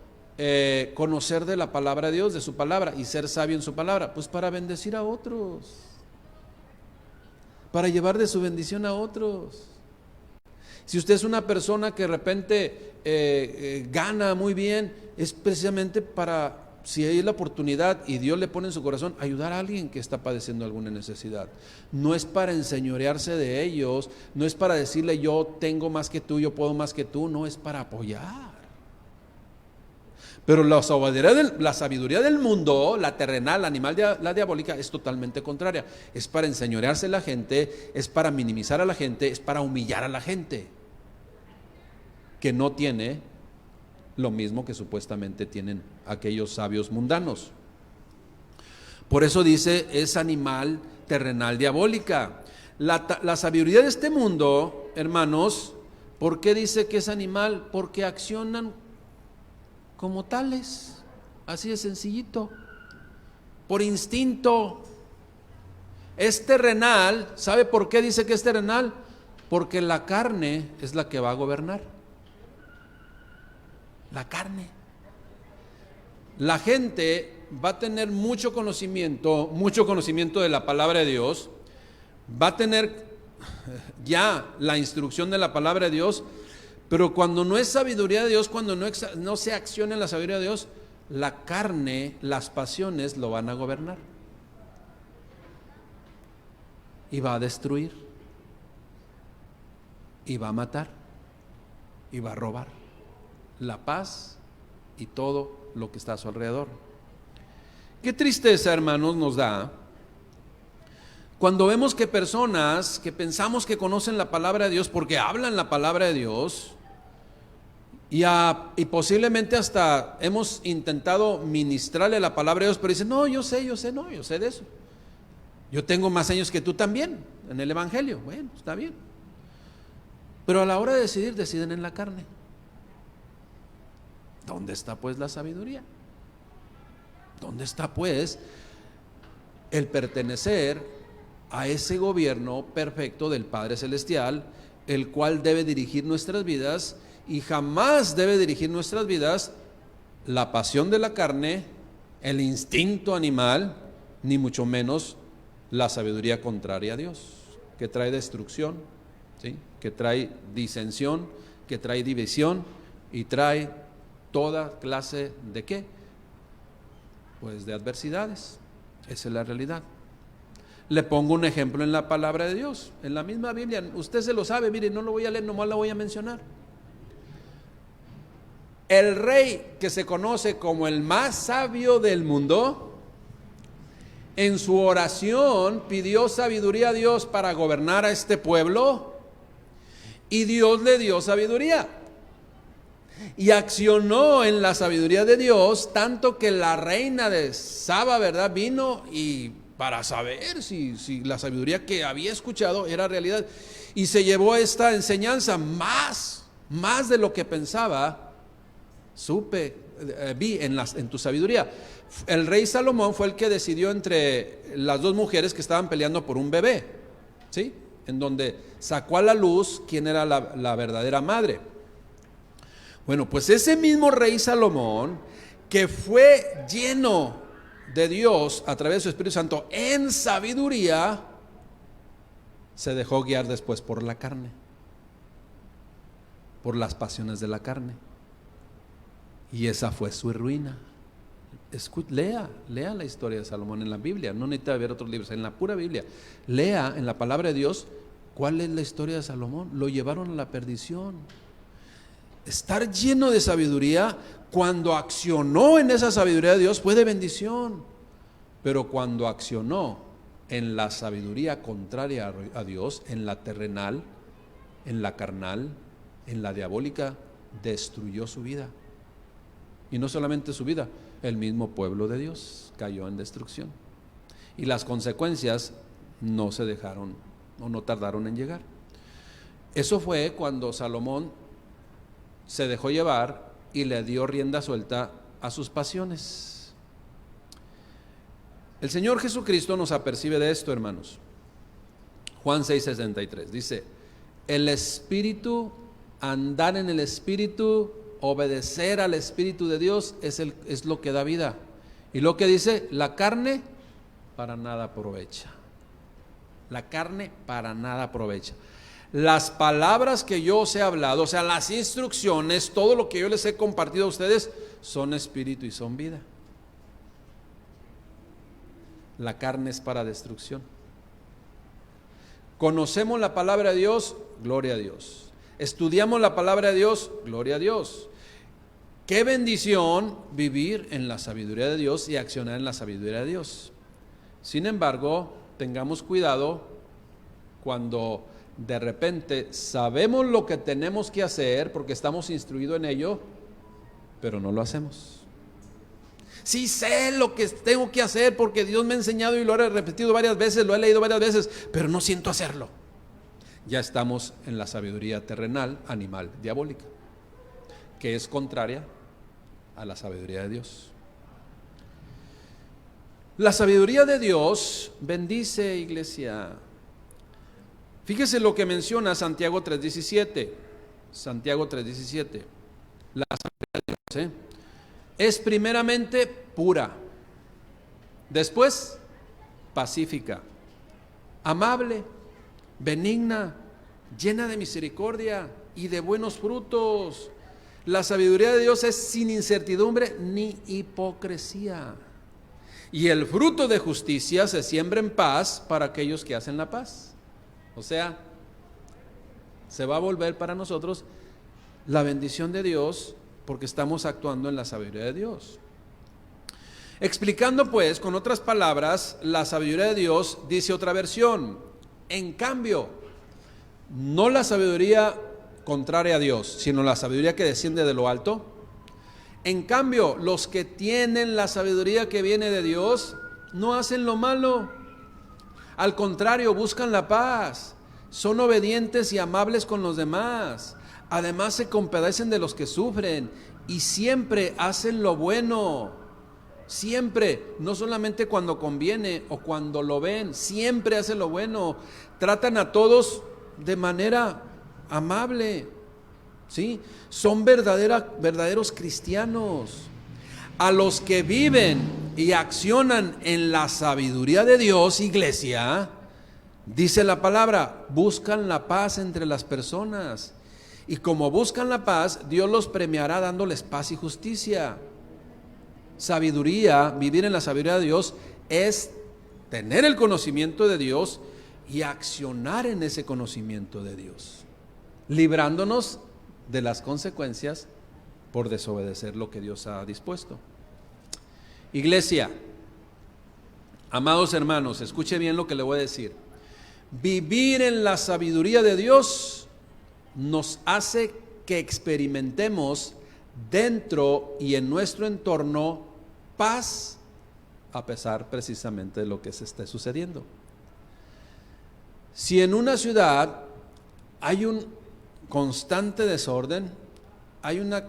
conocer de la palabra de Dios, de su palabra, y ser sabio en su palabra? Pues para bendecir a otros, para llevar de su bendición a otros. Si usted es una persona que de repente gana muy bien, es precisamente para, si hay la oportunidad y Dios le pone en su corazón, ayudar a alguien que está padeciendo alguna necesidad. No es para enseñorearse de ellos, no es para decirle yo tengo más que tú, yo puedo más que tú, no, es para apoyar. Pero la sabiduría del mundo, la terrenal, la animal, la diabólica, es totalmente contraria. Es para enseñorearse a la gente, es para minimizar a la gente, es para humillar a la gente que no tiene lo mismo que supuestamente tienen aquellos sabios mundanos. Por eso dice, es animal terrenal diabólica. La sabiduría de este mundo, hermanos, ¿por qué dice que es animal? Porque accionan como tales, así de sencillito, por instinto. Es terrenal. ¿Sabe por qué dice que es terrenal? Porque la carne es la que va a gobernar. La carne. La gente va a tener mucho conocimiento de la palabra de Dios, va a tener ya la instrucción de la palabra de Dios, pero cuando no es sabiduría de Dios, cuando no se acciona en la sabiduría de Dios, la carne, las pasiones lo van a gobernar y va a destruir y va a matar y va a robar la paz y todo lo que está a su alrededor. Qué tristeza, hermanos, nos da cuando vemos que personas que pensamos que conocen la palabra de Dios porque hablan la palabra de Dios y posiblemente hasta hemos intentado ministrarle la palabra de Dios, pero dicen, no, yo sé de eso. Yo tengo más años que tú también en el Evangelio. Bueno, está bien. Pero a la hora de decidir, deciden en la carne. ¿Dónde está pues la sabiduría? ¿Dónde está pues el pertenecer a ese gobierno perfecto del Padre Celestial, el cual debe dirigir nuestras vidas, y jamás debe dirigir nuestras vidas la pasión de la carne, el instinto animal, ni mucho menos la sabiduría contraria a Dios, que trae destrucción, ¿sí? Que trae disensión, que trae división y trae toda clase de ¿qué? Pues de adversidades. Esa es la realidad. Le pongo un ejemplo en la palabra de Dios, en la misma Biblia. Usted se lo sabe, mire, no lo voy a leer, nomás la voy a mencionar. El rey que se conoce como el más sabio del mundo, en su oración pidió sabiduría a Dios para gobernar a este pueblo, y Dios le dio sabiduría. Y accionó en la sabiduría de Dios, tanto que la reina de Saba, ¿verdad?, vino y para saber si la sabiduría que había escuchado era realidad, y se llevó esta enseñanza más de lo que pensaba. Vi en tu sabiduría. El rey Salomón fue el que decidió entre las dos mujeres que estaban peleando por un bebé, ¿sí? En donde sacó a la luz quién era la verdadera madre. Bueno, pues ese mismo rey Salomón, que fue lleno de Dios a través de su Espíritu Santo en sabiduría, se dejó guiar después por la carne, por las pasiones de la carne, y esa fue su ruina. Lea la historia de Salomón en la Biblia, no necesita ver otros libros, en la pura Biblia, lea en la palabra de Dios cuál es la historia de Salomón. Lo llevaron a la perdición. Estar lleno de sabiduría, cuando accionó en esa sabiduría de Dios, fue de bendición, pero cuando accionó en la sabiduría contraria a Dios, en la terrenal, en la carnal, en la diabólica, destruyó su vida. Y no solamente su vida, el mismo pueblo de Dios cayó en destrucción, y las consecuencias no se dejaron o no tardaron en llegar. Eso fue cuando Salomón se dejó llevar y le dio rienda suelta a sus pasiones. El Señor Jesucristo nos apercibe de esto, hermanos. Juan 6:63 dice: el Espíritu, andar en el Espíritu, obedecer al Espíritu de Dios es lo que da vida. Y lo que dice, la carne para nada aprovecha. La carne para nada aprovecha. Las palabras que yo os he hablado, o sea, las instrucciones, todo lo que yo les he compartido a ustedes, son espíritu y son vida. La carne es para destrucción. Conocemos la palabra de Dios, gloria a Dios. Estudiamos la palabra de Dios, gloria a Dios. Qué bendición vivir en la sabiduría de Dios y accionar en la sabiduría de Dios. Sin embargo, tengamos cuidado cuando de repente sabemos lo que tenemos que hacer porque estamos instruidos en ello, pero no lo hacemos. Sí sé lo que tengo que hacer porque Dios me ha enseñado y lo he repetido varias veces, lo he leído varias veces, pero no siento hacerlo. Ya estamos en la sabiduría terrenal, animal, diabólica, que es contraria a la sabiduría de Dios. La sabiduría de Dios bendice, iglesia. Fíjese lo que menciona Santiago 3:17. Santiago 3:17. La sabiduría de Dios, es primeramente pura, después pacífica, amable, benigna, llena de misericordia y de buenos frutos. La sabiduría de Dios es sin incertidumbre ni hipocresía. Y el fruto de justicia se siembra en paz para aquellos que hacen la paz. O sea, se va a volver para nosotros la bendición de Dios porque estamos actuando en la sabiduría de Dios. Explicando pues, con otras palabras, la sabiduría de Dios, dice otra versión: en cambio, no la sabiduría contraria a Dios, sino la sabiduría que desciende de lo alto. En cambio, los que tienen la sabiduría que viene de Dios no hacen lo malo. Al contrario, buscan la paz, son obedientes y amables con los demás. Además se compadecen de los que sufren y siempre hacen lo bueno. Siempre, no solamente cuando conviene o cuando lo ven, siempre hacen lo bueno. Tratan a todos de manera amable, ¿sí? Son verdaderos cristianos. A los que viven y accionan en la sabiduría de Dios, iglesia, dice la palabra, buscan la paz entre las personas. Y como buscan la paz, Dios los premiará dándoles paz y justicia. Sabiduría, vivir en la sabiduría de Dios, es tener el conocimiento de Dios y accionar en ese conocimiento de Dios, librándonos de las consecuencias por desobedecer lo que Dios ha dispuesto. Iglesia, amados hermanos, escuche bien lo que le voy a decir. Vivir en la sabiduría de Dios nos hace que experimentemos dentro y en nuestro entorno paz, a pesar precisamente de lo que se esté sucediendo. Si en una ciudad hay un constante desorden, hay una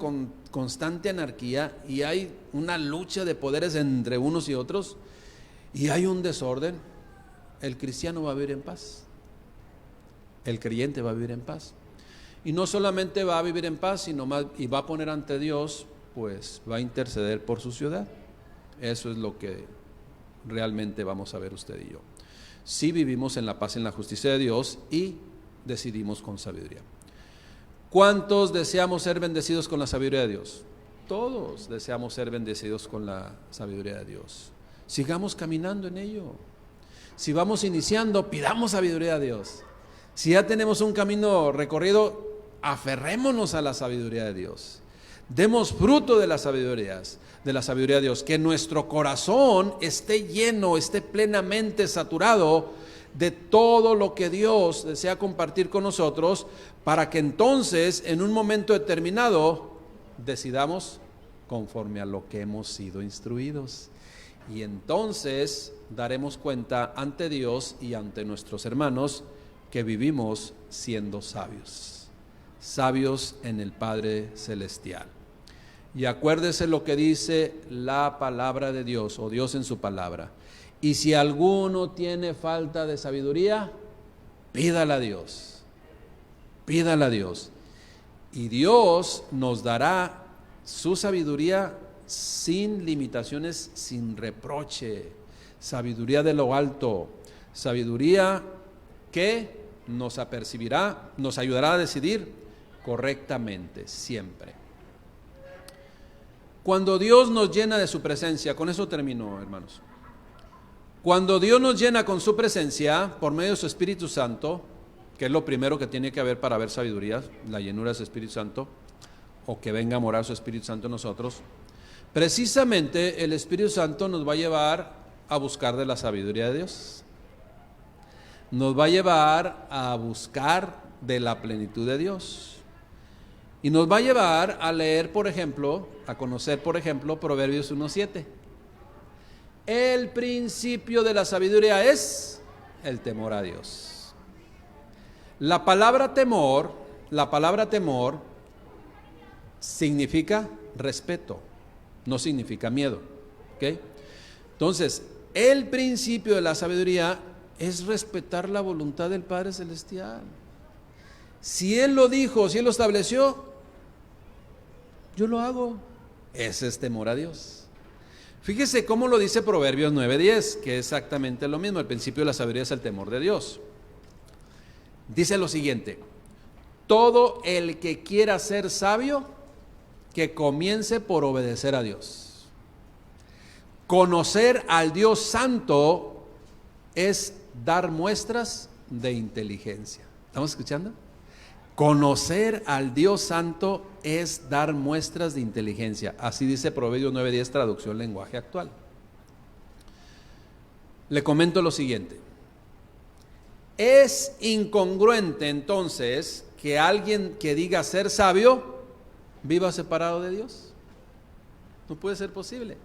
constante anarquía y hay una lucha de poderes entre unos y otros, y hay un desorden, el cristiano va a vivir en paz, el creyente va a vivir en paz. Y no solamente va a vivir en paz, sino más, y va a poner ante Dios, pues va a interceder por su ciudad. Eso es lo que realmente vamos a ver usted y yo. Si vivimos en la paz y en la justicia de Dios y decidimos con sabiduría. ¿Cuántos deseamos ser bendecidos con la sabiduría de Dios? Todos deseamos ser bendecidos con la sabiduría de Dios. Sigamos caminando en ello. Si vamos iniciando, pidamos sabiduría a Dios. Si ya tenemos un camino recorrido, aferrémonos a la sabiduría de Dios. Demos fruto de las sabidurías, de la sabiduría de Dios. Que nuestro corazón esté lleno, esté plenamente saturado de todo lo que Dios desea compartir con nosotros, para que entonces, en un momento determinado, decidamos conforme a lo que hemos sido instruidos. Y entonces daremos cuenta ante Dios y ante nuestros hermanos que vivimos siendo sabios, sabios en el Padre Celestial. Y acuérdese lo que dice la palabra de Dios, o Dios en su palabra. Y si alguno tiene falta de sabiduría, pídala a Dios, pídala a Dios. Y Dios nos dará su sabiduría sin limitaciones, sin reproche. Sabiduría de lo alto, sabiduría que nos apercibirá, nos ayudará a decidir correctamente, siempre. Cuando Dios nos llena de su presencia, con eso termino, hermanos. Cuando Dios nos llena con su presencia, por medio de su Espíritu Santo, que es lo primero que tiene que haber para ver sabiduría, la llenura de su Espíritu Santo, o que venga a morar su Espíritu Santo en nosotros, precisamente el Espíritu Santo nos va a llevar a buscar de la sabiduría de Dios. Nos va a llevar a buscar de la plenitud de Dios. Y nos va a llevar a leer, por ejemplo, a conocer, por ejemplo, Proverbios 1:7. El principio de la sabiduría es el temor a Dios. La palabra temor significa respeto, no significa miedo. ¿Ok? Entonces, el principio de la sabiduría es respetar la voluntad del Padre Celestial. Si Él lo dijo, si Él lo estableció, yo lo hago. Ese es temor a Dios. Fíjese cómo lo dice Proverbios 9:10, que es exactamente lo mismo. El principio de la sabiduría es el temor de Dios. Dice lo siguiente: todo el que quiera ser sabio, que comience por obedecer a Dios. Conocer al Dios Santo es dar muestras de inteligencia. ¿Estamos escuchando? Conocer al Dios Santo es dar muestras de inteligencia. Así dice Proverbios 9:10, traducción lenguaje actual. Le comento lo siguiente. Es incongruente entonces que alguien que diga ser sabio viva separado de Dios. No puede ser posible.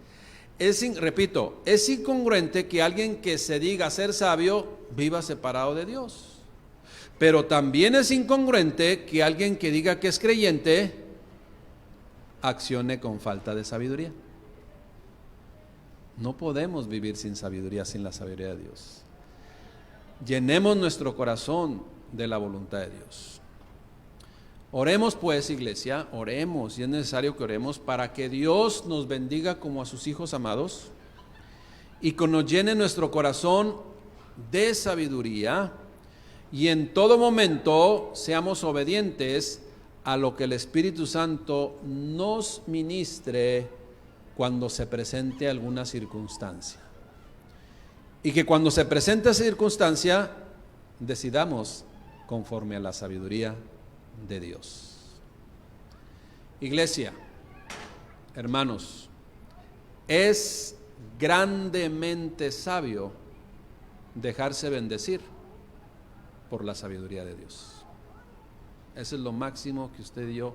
Repito, es incongruente que alguien que se diga ser sabio viva separado de Dios. Pero también es incongruente que alguien que diga que es creyente accione con falta de sabiduría. No podemos vivir sin sabiduría, sin la sabiduría de Dios. Llenemos nuestro corazón de la voluntad de Dios. Oremos pues, iglesia, oremos, y es necesario que oremos para que Dios nos bendiga como a sus hijos amados y que nos llene nuestro corazón de sabiduría y en todo momento seamos obedientes a lo que el Espíritu Santo nos ministre cuando se presente alguna circunstancia. Y que cuando se presente esa circunstancia decidamos conforme a la sabiduría de Dios. Iglesia, hermanos, es grandemente sabio dejarse bendecir por la sabiduría de Dios. Eso es lo máximo que usted y yo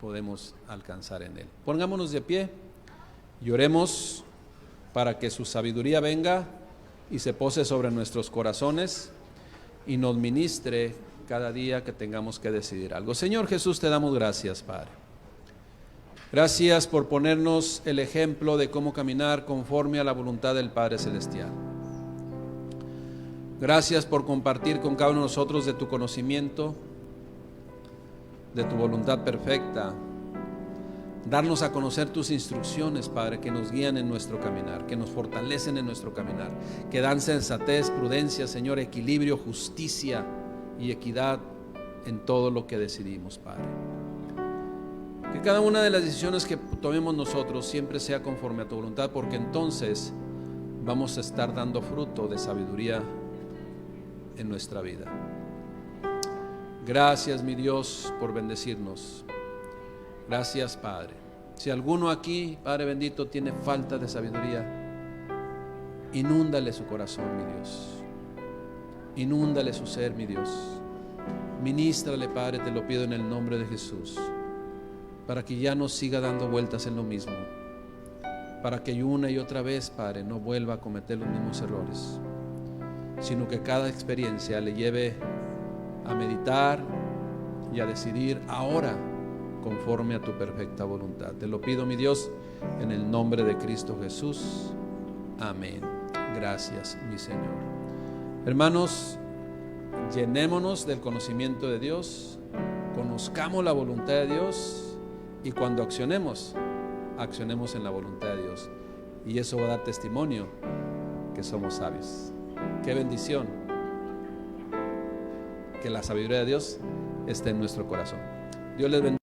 podemos alcanzar en Él. Pongámonos de pie y oremos para que su sabiduría venga y se pose sobre nuestros corazones y nos ministre cada día que tengamos que decidir algo. Señor Jesús, te damos gracias, Padre. Gracias por ponernos el ejemplo de cómo caminar conforme a la voluntad del Padre Celestial. Gracias por compartir con cada uno de nosotros de tu conocimiento, de tu voluntad perfecta. Darnos a conocer tus instrucciones, Padre, que nos guían en nuestro caminar, que nos fortalecen en nuestro caminar, que dan sensatez, prudencia, Señor, equilibrio, justicia y equidad en todo lo que decidimos, Padre. Que cada una de las decisiones que tomemos nosotros siempre sea conforme a tu voluntad, porque entonces vamos a estar dando fruto de sabiduría en nuestra vida. Gracias, mi Dios, por bendecirnos. Gracias, Padre. Si alguno aquí, Padre bendito, tiene falta de sabiduría, inúndale su corazón, mi Dios. Inúndale su ser, mi Dios. Ministrale, Padre, te lo pido en el nombre de Jesús, para que ya no siga dando vueltas en lo mismo, para que una y otra vez, Padre, no vuelva a cometer los mismos errores, sino que cada experiencia le lleve a meditar y a decidir ahora conforme a tu perfecta voluntad. Te lo pido, mi Dios, en el nombre de Cristo Jesús. Amén. Gracias, mi Señor. Hermanos, llenémonos del conocimiento de Dios, conozcamos la voluntad de Dios y cuando accionemos en la voluntad de Dios. Y eso va a dar testimonio que somos sabios. Qué bendición que la sabiduría de Dios esté en nuestro corazón. Dios les bendiga.